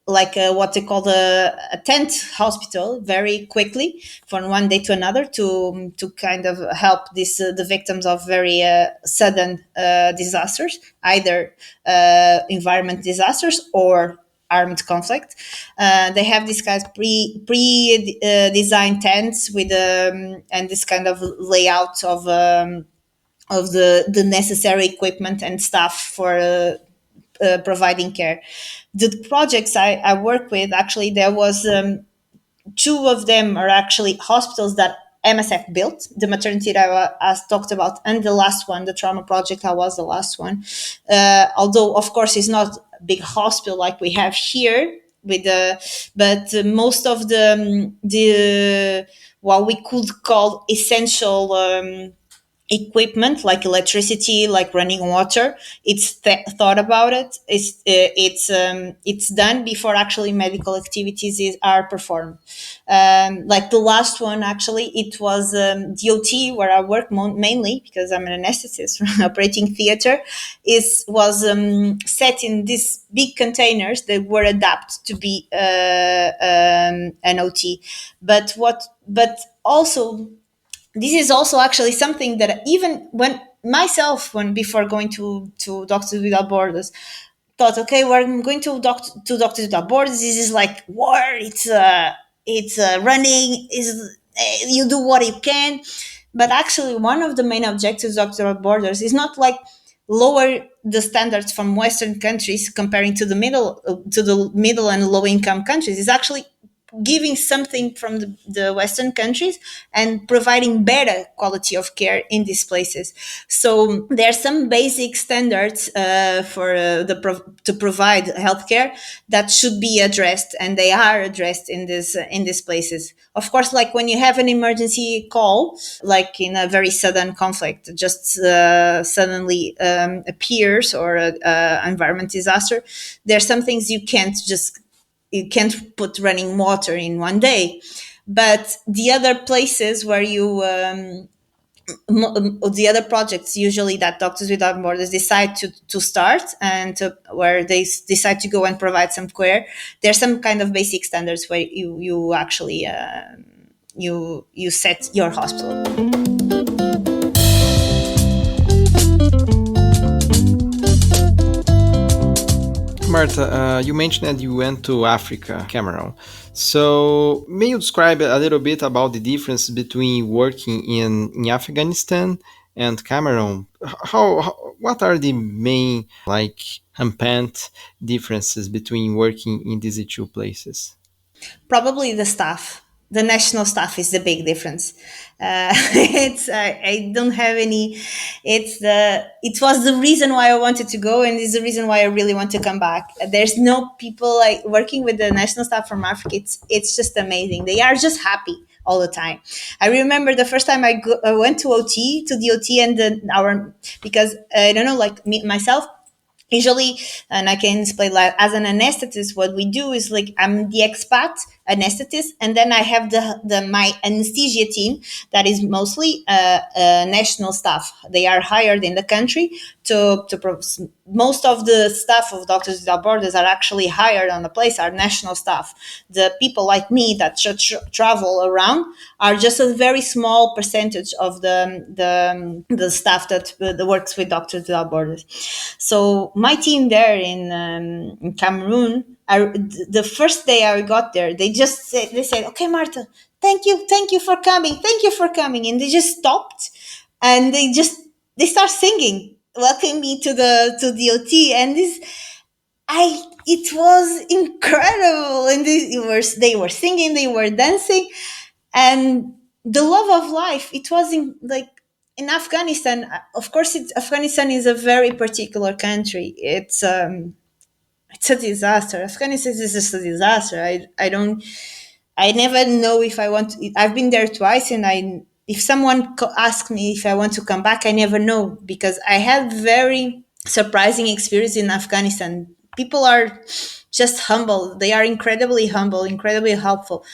what they call a tent hospital very quickly from one day to another to kind of help the victims of very sudden disasters, either environment disasters or armed conflict. They have these guys designed tents with and this kind of layout of the necessary equipment and staff for providing care. The projects I work with, actually, there was two of them are actually hospitals that MSF built, the maternity that I talked about, and the last one, the trauma project, I was the last one. Although, of course, it's not a big hospital like we have here, with the, but most of the what we could call essential equipment, like electricity, like running water, it's thought about it. It's done before actually medical activities are performed. Like the last one, actually, it was DOT, where I work mainly because I'm an anesthetist, operating theater. Was set in these big containers that were adapted to be an OT. But also, this is also actually something that even when before going to Doctors Without Borders, thought, okay, we're going to Doctors Without Borders. This is like war. It's running. Is You do what you can, but actually, one of the main objectives of Doctors Without Borders is not like lower the standards from Western countries comparing to the middle and low income countries. It's actually giving something from the Western countries and providing better quality of care in these places. So there are some basic standards to provide healthcare that should be addressed, and they are addressed in these places. Of course, like when you have an emergency call, like in a very sudden conflict, just suddenly appears, or a environment disaster, there are some things you can't put running water in one day. But the other places where the other projects usually that Doctors Without Borders decide to start, and where they decide to go and provide some care, there's some kind of basic standards where you actually you set your hospital. Marta, you mentioned that you went to Africa, Cameroon. So, may you describe a little bit about the difference between working in Afghanistan and Cameroon? What are the main, like, rampant differences between working in these two places? Probably the staff. The national staff is the big difference. It's I don't have any. It was the reason why I wanted to go, and is the reason why I really want to come back. There's no people like working with the national staff from Africa. It's just amazing. They are just happy all the time. I remember the first time I went to the OT, and because I don't know, like me myself, usually, and I can explain, like as an anesthetist, what we do is, like, I'm the expat anesthetist, and then I have the my anesthesia team that is mostly national staff. They are hired in the country most of the staff of Doctors Without Borders are actually hired on the place, are national staff. The people like me that travel around are just a very small percentage of the staff that works with Doctors Without Borders. So my team there in Cameroon, the first day I got there, they said, "Okay, Marta, thank you for coming, and they just stopped, and they start singing, welcome me to the OT, and this I it was incredible, and they were singing, they were dancing, and the love of life. It was in Afghanistan. Of course, Afghanistan is a very particular country. It's a disaster. Afghanistan is just a disaster. I never know if I want to. I've been there twice, and if someone asks me if I want to come back, I never know, because I had very surprising experience in Afghanistan. People are just humble. They are incredibly humble, incredibly helpful.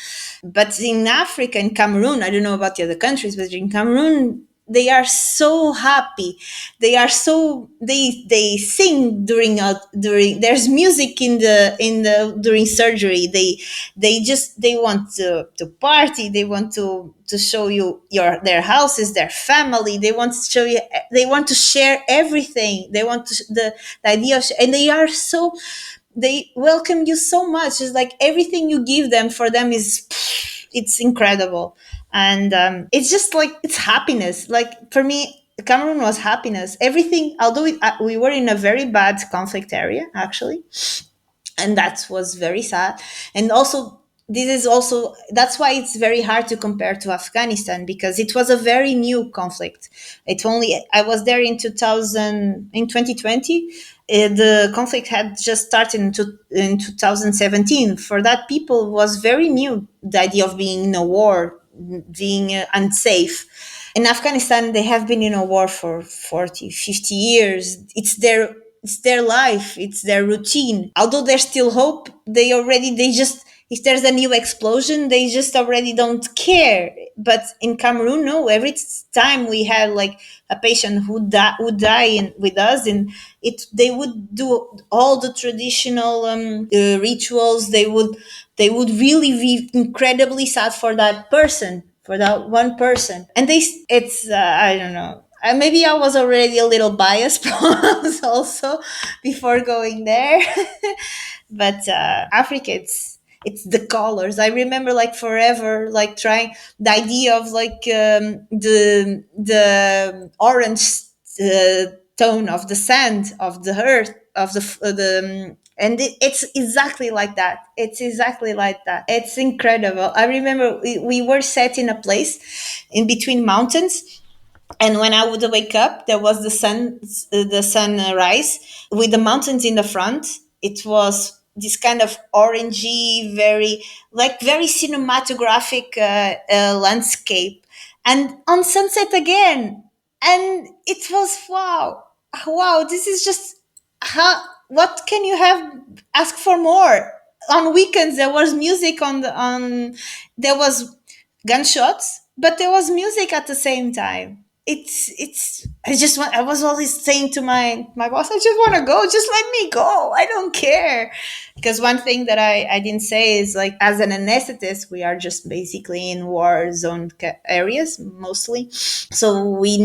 But in Africa, in Cameroon, I don't know about the other countries, but in Cameroon, they are so happy. They sing during there's music in the during surgery. They want to party. They want to show you their houses, their family. They want to show you. They want to share everything. They want the idea of, and they welcome you so much. It's like everything you give them, for them, it's incredible. And it's just like, it's happiness. Like for me, Cameroon was happiness. Everything, although we were in a very bad conflict area, actually, and that was very sad. And also, this is also, that's why it's very hard to compare to Afghanistan, because it was a very new conflict. I was there in 2020. The conflict had just started in 2017. For that, people was very new, the idea of being in a war, being unsafe. In Afghanistan, they have been in a war for 40, 50 years. It's their life, it's their routine. Although there's still hope, they just, if there's a new explosion, they just already don't care. But in Cameroon, no, every time we had like a patient would die with us, and they would do all the traditional rituals. They would really be incredibly sad for that person, for that one person. And it's I don't know. Maybe I was already a little biased also before going there. But Africa, it's the colors. I remember like forever, like trying the idea of like the orange tone of the sand, of the earth, of and it's exactly like that. It's exactly like that. It's incredible. I remember we were set in a place in between mountains, and when I would wake up, there was the sunrise with the mountains in the front. It was this kind of orangey, very cinematographic landscape, and on sunset again, and it was wow, wow. This is just how. What can you have ask for more? On weekends, there was music there was gunshots, but there was music at the same time. I was always saying to my boss, I just want to go, just let me go, I don't care. Because one thing that I didn't say is, like, as an anesthetist, we are just basically in war zone areas mostly, so we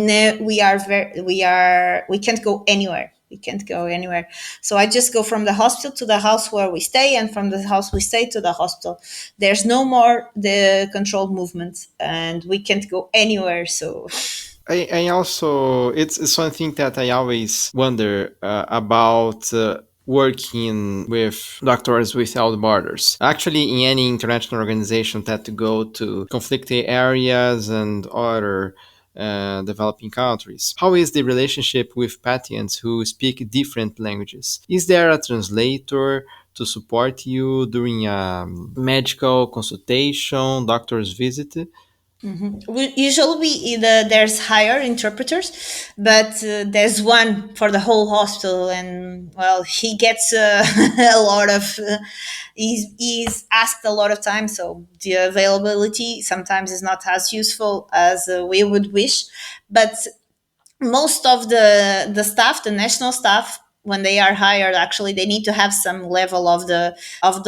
can't go anywhere. We can't go anywhere. So I just go from the hospital to the house where we stay, and from the house we stay to the hospital. There's no more the controlled movement, and we can't go anywhere. So I also, it's one thing that I always wonder about working with Doctors Without Borders. Actually, in any international organization that to go to conflicted areas and other developing countries. How is the relationship with patients who speak different languages? Is there a translator to support you during a medical consultation, doctor's visit? usually there's higher interpreters, but there's one for the whole hospital, and well, he gets a lot of he's asked a lot of time, so the availability sometimes is not as useful as we would wish. But most of the staff, the national staff, when they are hired, actually they need to have some level of the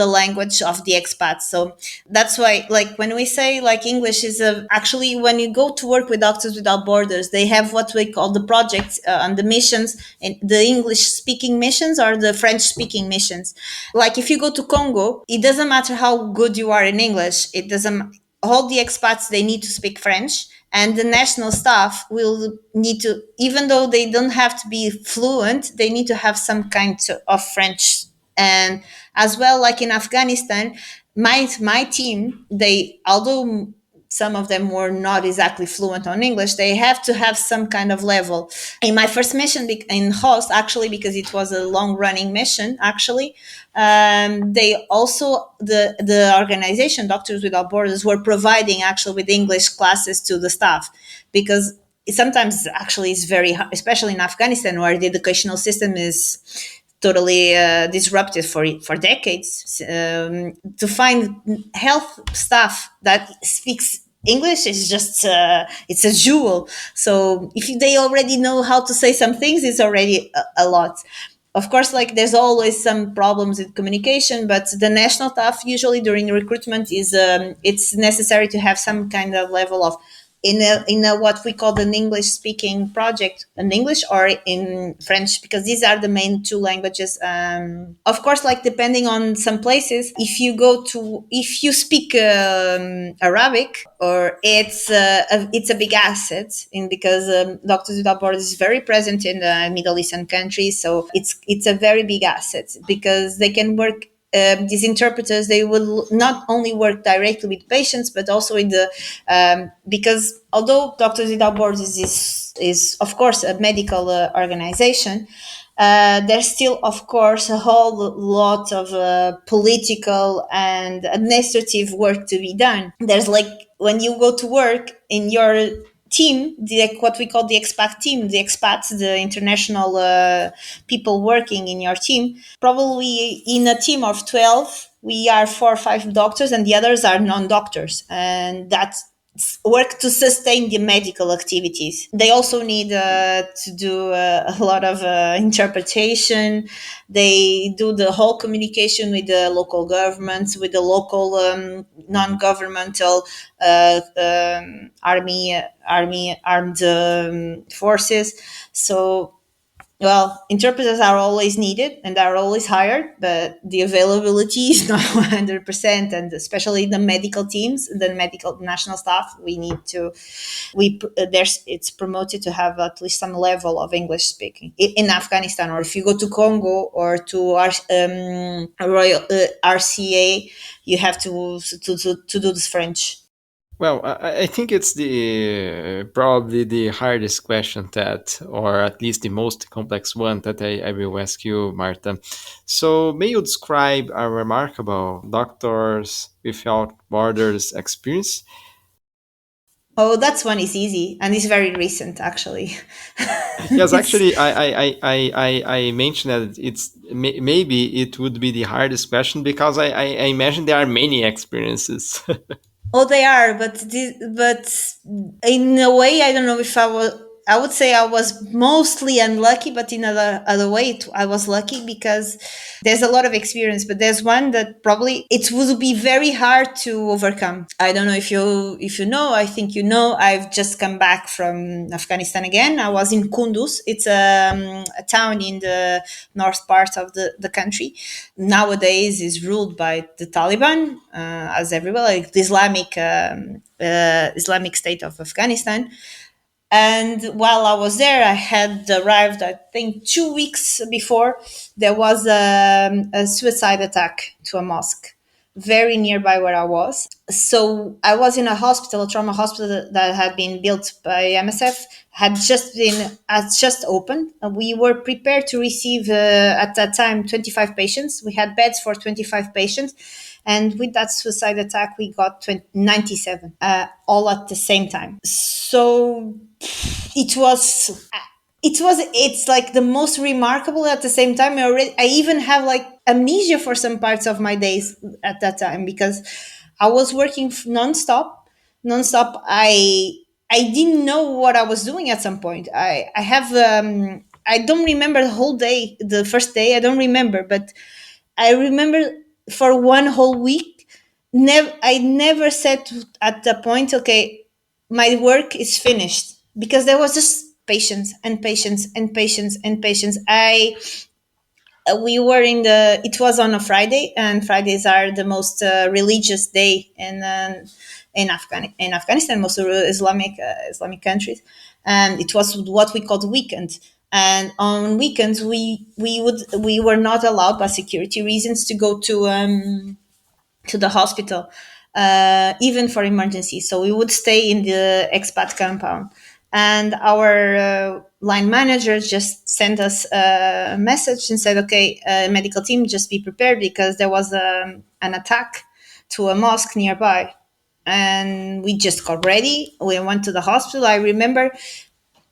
language of the expats. So that's why, like, when we say like English is actually, when you go to work with Doctors Without Borders, they have what we call the projects and the missions, and the English speaking missions or the French speaking missions. Like, if you go to Congo, it doesn't matter how good you are in English, it doesn't, all the expats, they need to speak French, and the national staff will need to, even though they don't have to be fluent, they need to have some kind of French. And as well, like in Afghanistan, my team, they, although some of them were not exactly fluent on English, they have to have some kind of level. In my first mission in host, actually, because it was a long running mission, actually, they also, the organization Doctors Without Borders were providing actually with English classes to the staff, because sometimes actually it's very hard, especially in Afghanistan, where the educational system is totally disrupted for decades. To find health staff that speaks English is just it's a jewel. So if they already know how to say some things, it's already a lot. Of course, like, there's always some problems with communication, but the national staff usually during recruitment is it's necessary to have some kind of level of, in a what we call an English speaking project, in English or in French, because these are the main two languages. Of course, like, depending on some places, if you speak Arabic, or it's a big asset, because Doctors Without Borders is very present in the Middle Eastern countries, so it's a very big asset, because they can work these interpreters, they will not only work directly with patients but also with the because although Doctors Without Borders is of course a medical organization, there's still of course a whole lot of political and administrative work to be done. There's like when you go to work in your team, what we call the expat team, the expats, the international people working in your team. Probably in a team of 12, we are 4 or 5 doctors, and the others are non-doctors, and that's work to sustain the medical activities. They also need to do a lot of interpretation. They do the whole communication with the local governments, with the local non-governmental armed forces. So well, interpreters are always needed and are always hired, but the availability is not 100%. And especially the medical teams, the medical national staff, we need to, there's, it's promoted to have at least some level of English speaking in Afghanistan. Or if you go to Congo or to Royal RCA, you have to do this French. Well, I think it's the probably the hardest question that, or at least the most complex one that I will ask you, Marta. So, may you describe a remarkable Doctors Without Borders experience? Oh, that's one is easy and it's very recent actually. Yes, It's actually, I mentioned that maybe it would be the hardest question because I imagine there are many experiences. Oh, they are, but in a way, I don't know if I was. I would say I was mostly unlucky, but in other way, I was lucky because there's a lot of experience. But there's one that probably it would be very hard to overcome. I don't know if you know. I think you know. I've just come back from Afghanistan again. I was in Kunduz. It's a town in the north part of the country. Nowadays is ruled by the Taliban, as everywhere, like the Islamic State of Afghanistan. And while I was there, I had arrived, I think, 2 weeks before, there was a suicide attack to a mosque very nearby where I was. So I was in a hospital, a trauma hospital that had been built by MSF, had just opened. We were prepared to receive at that time 25 patients. We had beds for 25 patients, and with that suicide attack, we got 97 all at the same time. So it was it's like the most remarkable at the same time. I even have like amnesia for some parts of my days at that time because I was working nonstop. I didn't know what I was doing at some point. I have I don't remember the whole day, the first day I don't remember, but I remember for one whole week, I never said at the point, okay, my work is finished, because there was just patience and patience and patience and patience. We were in the. It was on a Friday, and Fridays are the most religious day in Afghanistan, most of the Islamic countries, and it was what we called weekend. And on weekends, we were not allowed by security reasons to go to the hospital, even for emergencies. So we would stay in the expat compound. And our line manager just sent us a message and said, okay, medical team, just be prepared because there was an attack to a mosque nearby. And we just got ready. We went to the hospital. I remember,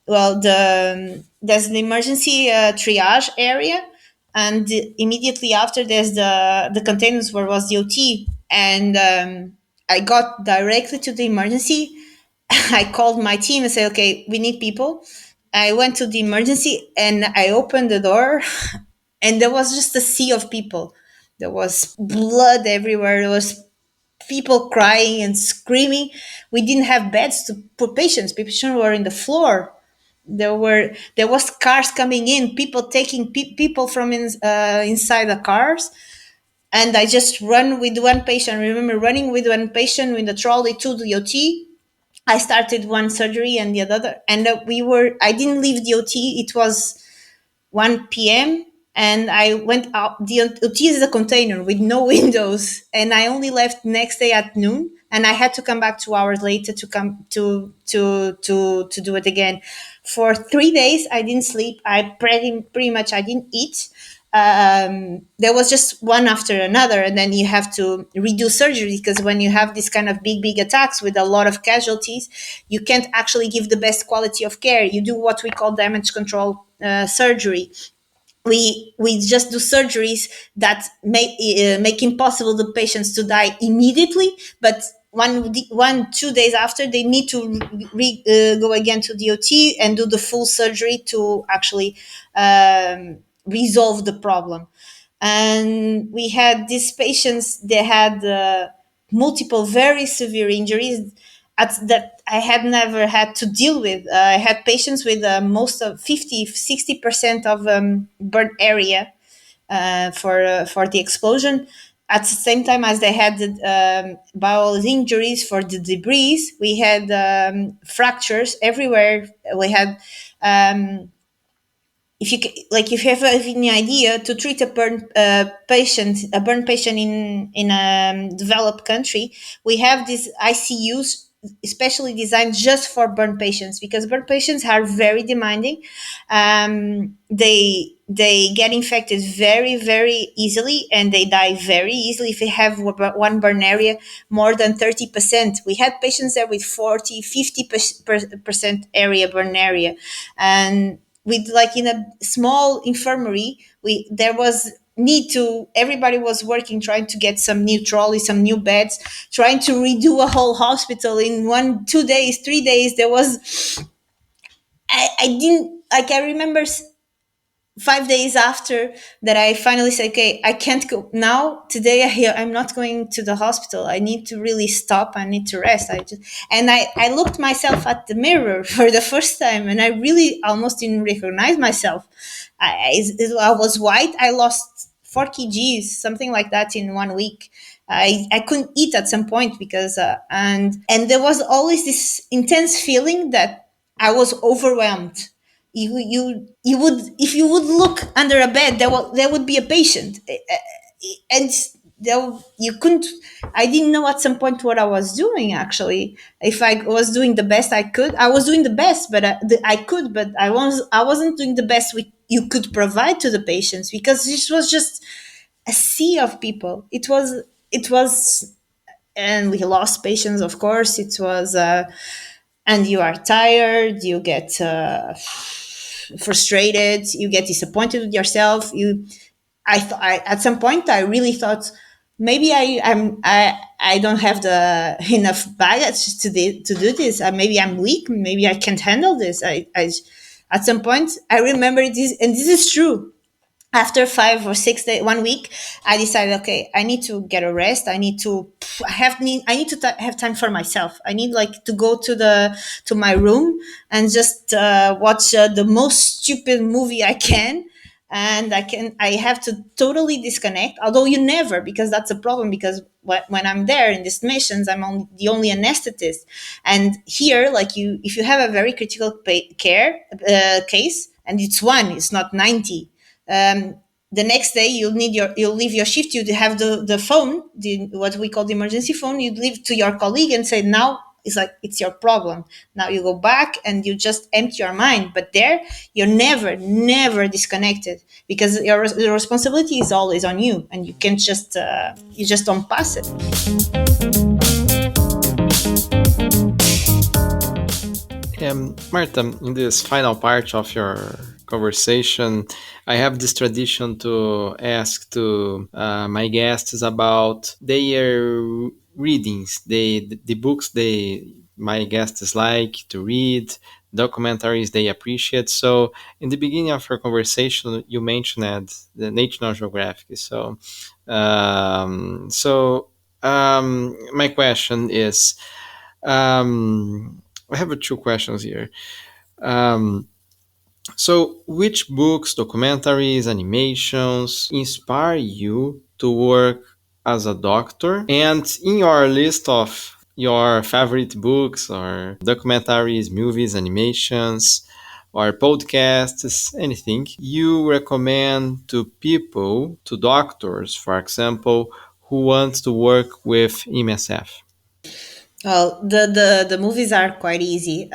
well, there's an emergency triage area, and immediately after there's the containers where was the OT, and I got directly to the emergency. I called my team and said, okay, we need people. I went to the emergency and I opened the door, and there was just a sea of people. There was blood everywhere. There was people crying and screaming. We didn't have beds to put patients. Patients were in the floor. There was cars coming in, people taking people from inside the cars. And I just run with one patient. I remember running with one patient in the trolley to the OT. I started one surgery and the other, and I didn't leave the OT. It was 1 p.m. and I went out. The OT is a container with no windows, and I only left next day at noon, and I had to come back 2 hours later to come to do it again. For 3 days, I didn't sleep. I pretty much I didn't eat. There was just one after another, and then you have to redo surgery, because when you have this kind of big attacks with a lot of casualties, you can't actually give the best quality of care. You do what we call damage control surgery. We just do surgeries that make impossible the patients to die immediately, but 2 days after, they need to go again to the OT and do the full surgery to actually resolve the problem. And we had these patients, they had multiple very severe injuries that I had never had to deal with. I had patients with most of 50-60% of burnt area for the explosion. At the same time as they had bowel injuries for the debris, we had fractures everywhere. We had if you have any idea to treat a burn patient in a developed country, we have these ICUs especially designed just for burn patients, because burn patients are very demanding. They get infected very easily, and they die very easily if they have one burn area more than 30%. We had patients there with 40-50% area burn area. And with, like, in a small infirmary, we there was need to everybody was working, trying to get some new trolleys, some new beds, trying to redo a whole hospital in 1 2 days, 3 days. There was I didn't like I remember 5 days after that, I finally said, okay, I can't go now. Today, I'm not going to the hospital. I need to really stop. I need to rest. I looked myself at the mirror for the first time, and I really almost didn't recognize myself. I was white. I lost 4 kgs, something like that, in 1 week. I couldn't eat at some point because and there was always this intense feeling that I was overwhelmed. You would, if you would look under a bed, there would be a patient. And you couldn't. I didn't know at some point what I was doing. Actually, if I was doing the best I could, I was doing the best, but I could, but I wasn't doing the best you could provide to the patients, because this was just a sea of people. It was, and we lost patients, of course. It was and you are tired, you get frustrated, you get disappointed with yourself. At some point I really thought, maybe I don't have the enough baggage to do this. Maybe I'm weak, maybe I can't handle this. I At some point I remember this, and this is true. After 5 or 6 days, 1 week, I decided, okay, I need to get a rest. I need to have time for myself. I need, like, to go to my room and just watch the most stupid movie I can. And I have to totally disconnect, although you never, because that's a problem, because when I'm there in these missions, I'm the only anesthetist. And here, like, if you have a very critical care case, and it's not 90, the next day you'll leave your shift. You'd have the phone, what we call the emergency phone. You'd leave to your colleague and say, now it's your problem. Now you go back and you just empty your mind. But there, you're never disconnected, because the responsibility is always on you, and you can't just you just don't pass it. Marta, in this final part of your conversation, I have this tradition to ask to my guests about their readings, the books my guests like to read, documentaries they appreciate. So, in the beginning of our conversation, you mentioned the National Geographic. My question is, I have two questions here. Um, which books, documentaries, animations inspire you to work as a doctor? And in your list of your favorite books or documentaries, movies, animations, or podcasts, anything you recommend to people, to doctors, for example, who want to work with MSF? Well, the movies are quite easy.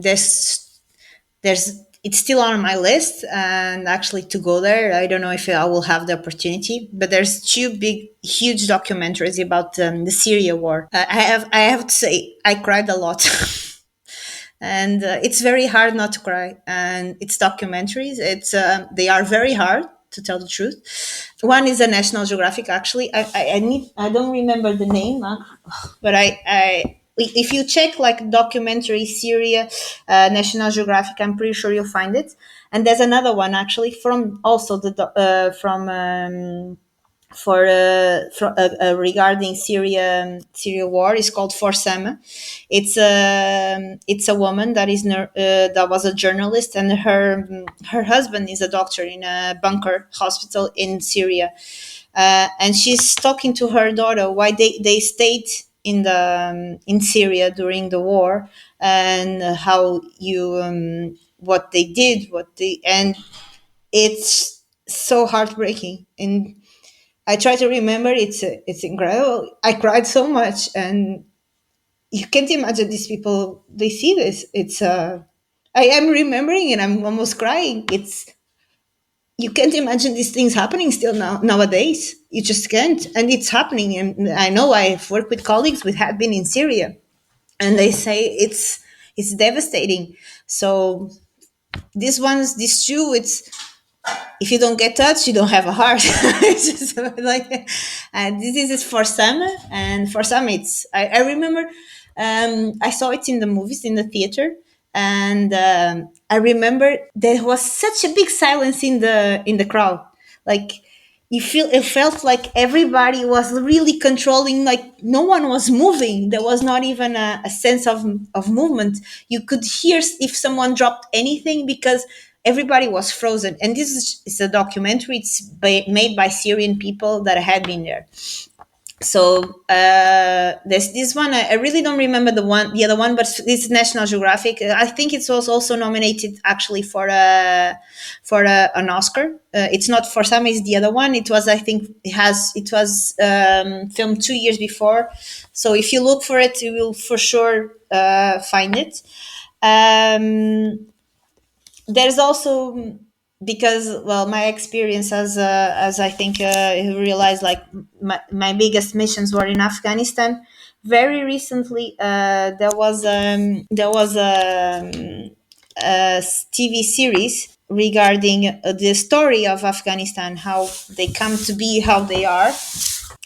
There's it's still on my list, and actually to go there, I don't know if I will have the opportunity. But there's two big, huge documentaries about the Syria war. I have to say I cried a lot. And it's very hard not to cry, and it's documentaries. They are very hard, to tell the truth. One is a National Geographic, actually. I don't remember the name, but I if you check like documentary Syria, National Geographic, I'm pretty sure you'll find it. And there's another one actually from also from regarding Syria war, is called For Sama. It's a woman that that was a journalist, and her husband is a doctor in a bunker hospital in Syria, and she's talking to her daughter why they stayed in Syria during the war, and how you what they did, and it's so heartbreaking. And I try to remember. It's incredible. I cried so much, and you can't imagine these people. They see this. I am remembering, and I'm almost crying. It's You can't imagine these things happening still nowadays. You just can't, and it's happening. And I know I've worked with colleagues who have been in Syria, and they say it's devastating. So these two, it's if you don't get touched, you don't have a heart. It's just like, and this is for some, and for some, I remember, I saw it in the movies in the theater, and I remember there was such a big silence in the crowd, like it felt like everybody was really controlling, like no one was moving. There was not even a sense of movement. You could hear if someone dropped anything, because everybody was frozen. And this is a documentary. It's made by Syrian people that had been there. So there's this one. I really don't remember the other one, but it's National Geographic. I think it was also nominated actually for an Oscar. It's not for some. It's the other one. It was, I think it was filmed 2 years before. So if you look for it, you will for sure find it. There's also, because, well, my experience as I think you realized, like my biggest missions were in Afghanistan. Very recently, there was a TV series regarding the story of Afghanistan, how they come to be, how they are.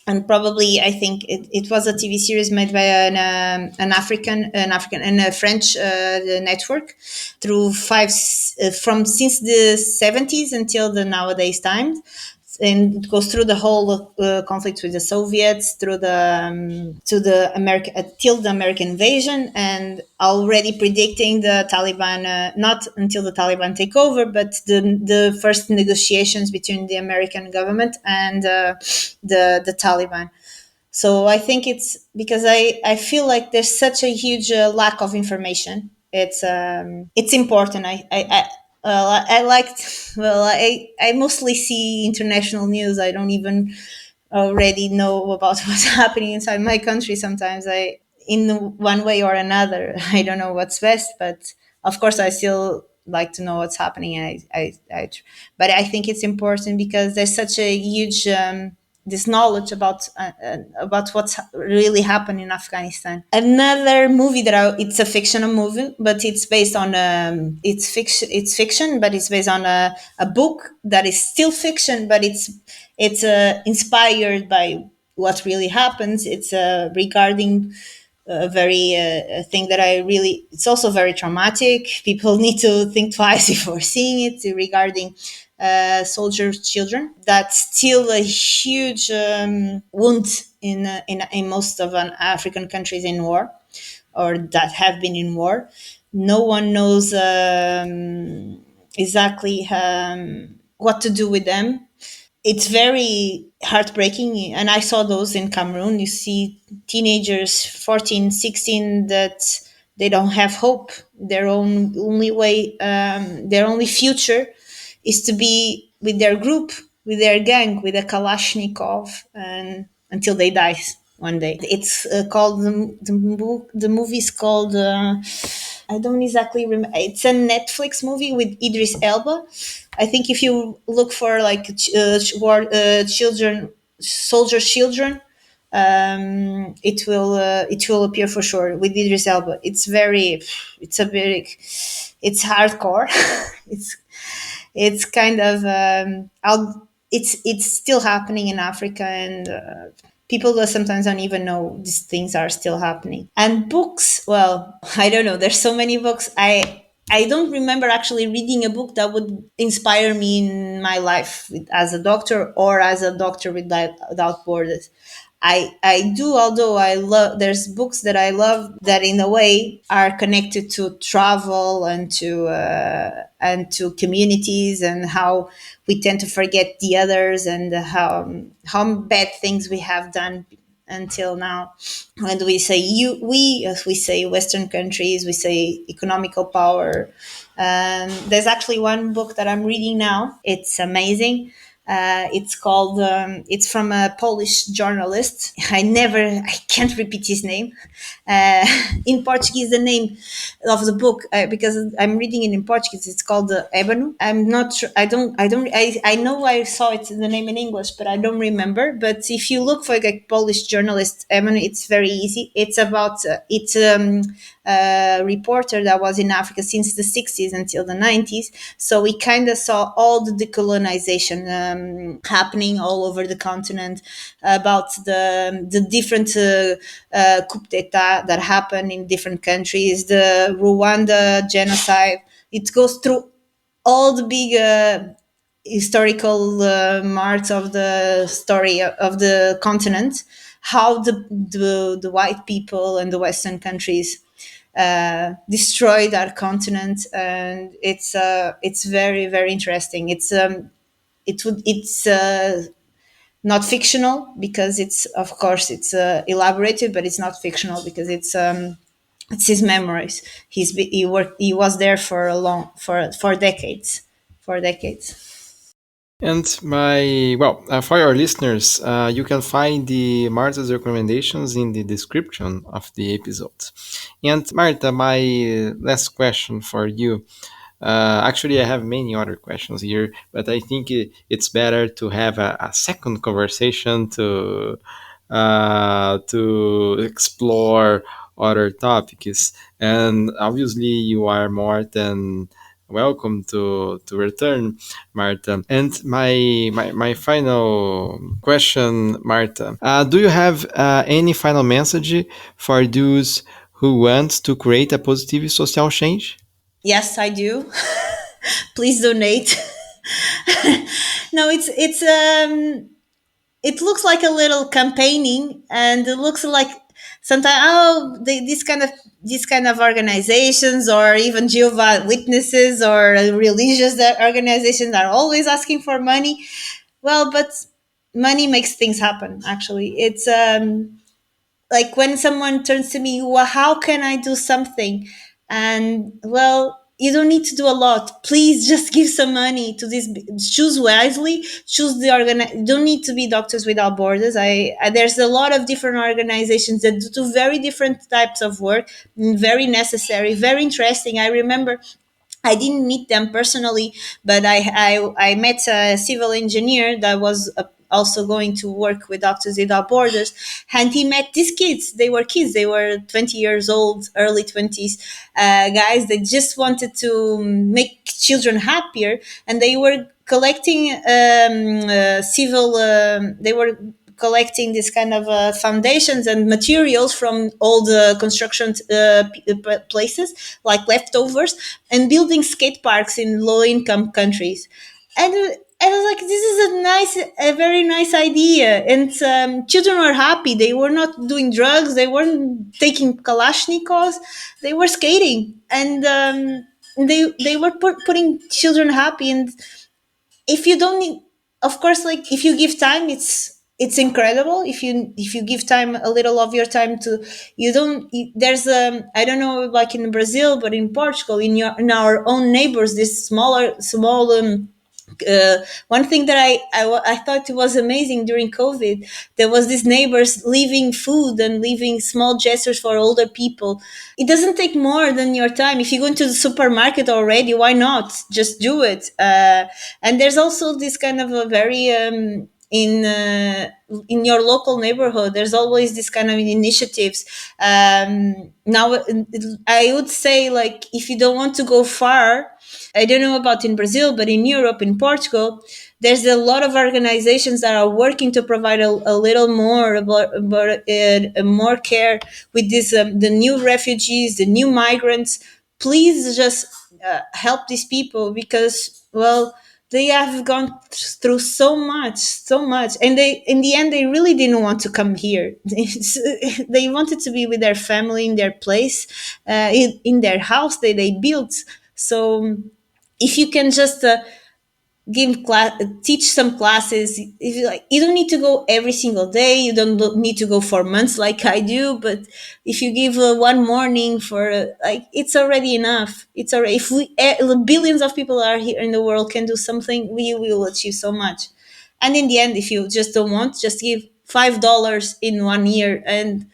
And probably, I think it was a TV series made by an African and a French network, through from since the 70s until the nowadays times. And it goes through the whole conflict with the Soviets, through to the American, till the American invasion, and already predicting the Taliban. Not until the Taliban take over, but the first negotiations between the American government and the Taliban. So I think it's because I feel like there's such a huge lack of information. It's important. I liked, well, I mostly see international news. I don't even already know about what's happening inside my country. Sometimes in one way or another, I don't know what's best, but of course I still like to know what's happening. But I think it's important because there's such a huge this knowledge about what's really happened in Afghanistan. Another movie it's a fictional movie, but it's based on it's fiction, but it's based on a book that is still fiction, but it's inspired by what really happens. It's regarding a very thing that it's also very traumatic. People need to think twice before seeing it, regarding soldier children. That's still a huge wound in most of African countries in war, or that have been in war. No one knows exactly what to do with them. It's very heartbreaking, and I saw those in Cameroon. You see teenagers 14, 16, that they don't have hope. Their only way, their only future is to be with their group, with their gang, with a Kalashnikov, and until they die one day. It's called the movie is called. I don't exactly remember. It's a Netflix movie with Idris Elba. I think if you look for like children, soldiers' children, it will appear for sure with Idris Elba. It's a very, it's hardcore. it's it's kind of it's still happening in Africa, and people that sometimes don't even know these things are still happening. And books, well, I don't know. There's so many books. I don't remember actually reading a book that would inspire me in my life as a doctor or as a doctor without borders. I do, although I love, there's books that I love that in a way are connected to travel and to communities, and how we tend to forget the others, and how bad things we have done until now. When we say we, as we say Western countries, we say economical power. There's actually one book that I'm reading now. It's amazing. It's called. It's from a Polish journalist. I can't repeat his name. Uh, in Portuguese, the name of the book, because I'm reading it in Portuguese. It's called Ébano. I'm not sure. I know I saw it the name in English, but I don't remember. But if you look for a Polish journalist, Ébano, it's very easy. It's about it's a reporter that was in Africa since the 60s until the 90s. So we kind of saw all the decolonization happening all over the continent, about the different coup d'etat that happened in different countries, the Rwanda genocide. It goes through all the big historical marks of the story of the continent, how the white people and the Western countries destroyed our continent, and it's very very interesting. It's not fictional because it's, of course, it's elaborated, but it's not fictional because it's his memories. He was there for a long for decades, for decades. And for our listeners, you can find the Marta's recommendations in the description of the episode. And Marta, my last question for you. Actually, I have many other questions here, but I think it's better to have a second conversation to explore other topics. And obviously, you are more than welcome to return, Marta. And my final question, Marta, do you have any final message for those who want to create a positive social change? Yes, I do. Please donate. No, it looks like a little campaigning, and it looks like sometimes, these kind of organizations, or even Jehovah Witnesses or religious organizations, are always asking for money. Well, but money makes things happen. Actually, it's like when someone turns to me, well, how can I do something? And well, you don't need to do a lot. Please just give some money to this. Choose wisely. Choose the You don't need to be Doctors Without Borders. There's a lot of different organizations that do very different types of work, very necessary, very interesting. I remember I didn't meet them personally, but I met a civil engineer that was also going to work with Doctors Without Borders, and he met these kids. They were kids. They were 20 years old, early 20s guys. They just wanted to make children happier, and they were collecting civil. They were collecting this kind of foundations and materials from all the construction places, like leftovers, and building skate parks in low income countries. And I was like, this is a very nice idea. And children were happy. They were not doing drugs. They weren't taking Kalashnikovs. They were skating, and they were putting children happy. And if you don't need, of course, like if you give time, it's incredible if you give time, a little of your time to, you don't, there's I don't know, like in Brazil, but in Portugal, in our own neighbors, this small one thing that I thought it was amazing during COVID, there was these neighbors leaving food and leaving small gestures for older people. It doesn't take more than your time. If you go into the supermarket already, why not just do it? And there's also this kind of a very in your local neighborhood, there's always this kind of initiatives. Now I would say, like, if you don't want to go far, I don't know about in Brazil, but in Europe, in Portugal, there's a lot of organizations that are working to provide a little more about more care with this the new refugees, the new migrants. Please just help these people, because, well, they have gone through so much, and they, in the end, they really didn't want to come here. They wanted to be with their family in their place, in their house they built. So if you can just teach some classes, if you like, you don't need to go every single day, you don't need to go for months like I do, but if you give one morning for like, it's already enough. It's already, if we billions of people are here in the world can do something, we will achieve so much. And in the end, if you just don't want, just give $5 in 1 year, and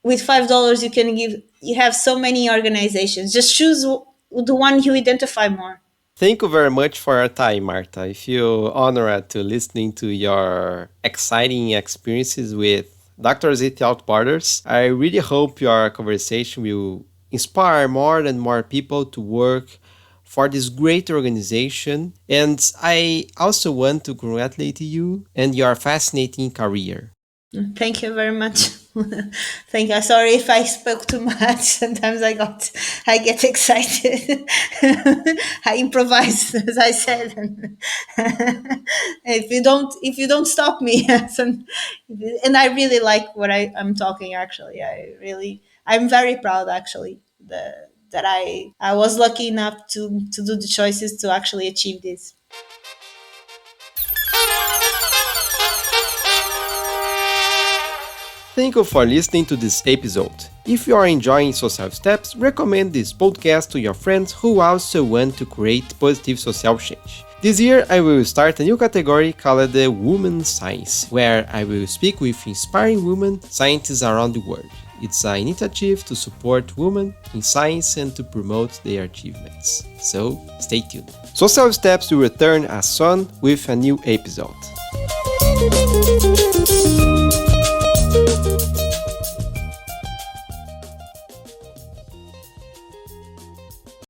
with $5 you have so many organizations. Just choose the one you identify more. Thank you very much for your time, Marta. I feel honored to listening to your exciting experiences with Doctors Without Borders. I really hope your conversation will inspire more and more people to work for this great organization. And I also want to congratulate you and your fascinating career. Thank you very much. Thank you. Sorry if I spoke too much. Sometimes I get excited. I improvise, as I said. If you don't stop me, and I really like what I'm talking. Actually, I'm very proud. Actually, that I was lucky enough to do the choices to actually achieve this. Thank you for listening to this episode. If you are enjoying social steps, recommend this podcast to your friends who also want to create positive social change. This year, I will start a new category called the Women Science, where I will speak with inspiring women scientists around the world. It's an initiative to support women in science and to promote their achievements. So, stay tuned. Social Steps will return as soon with a new episode.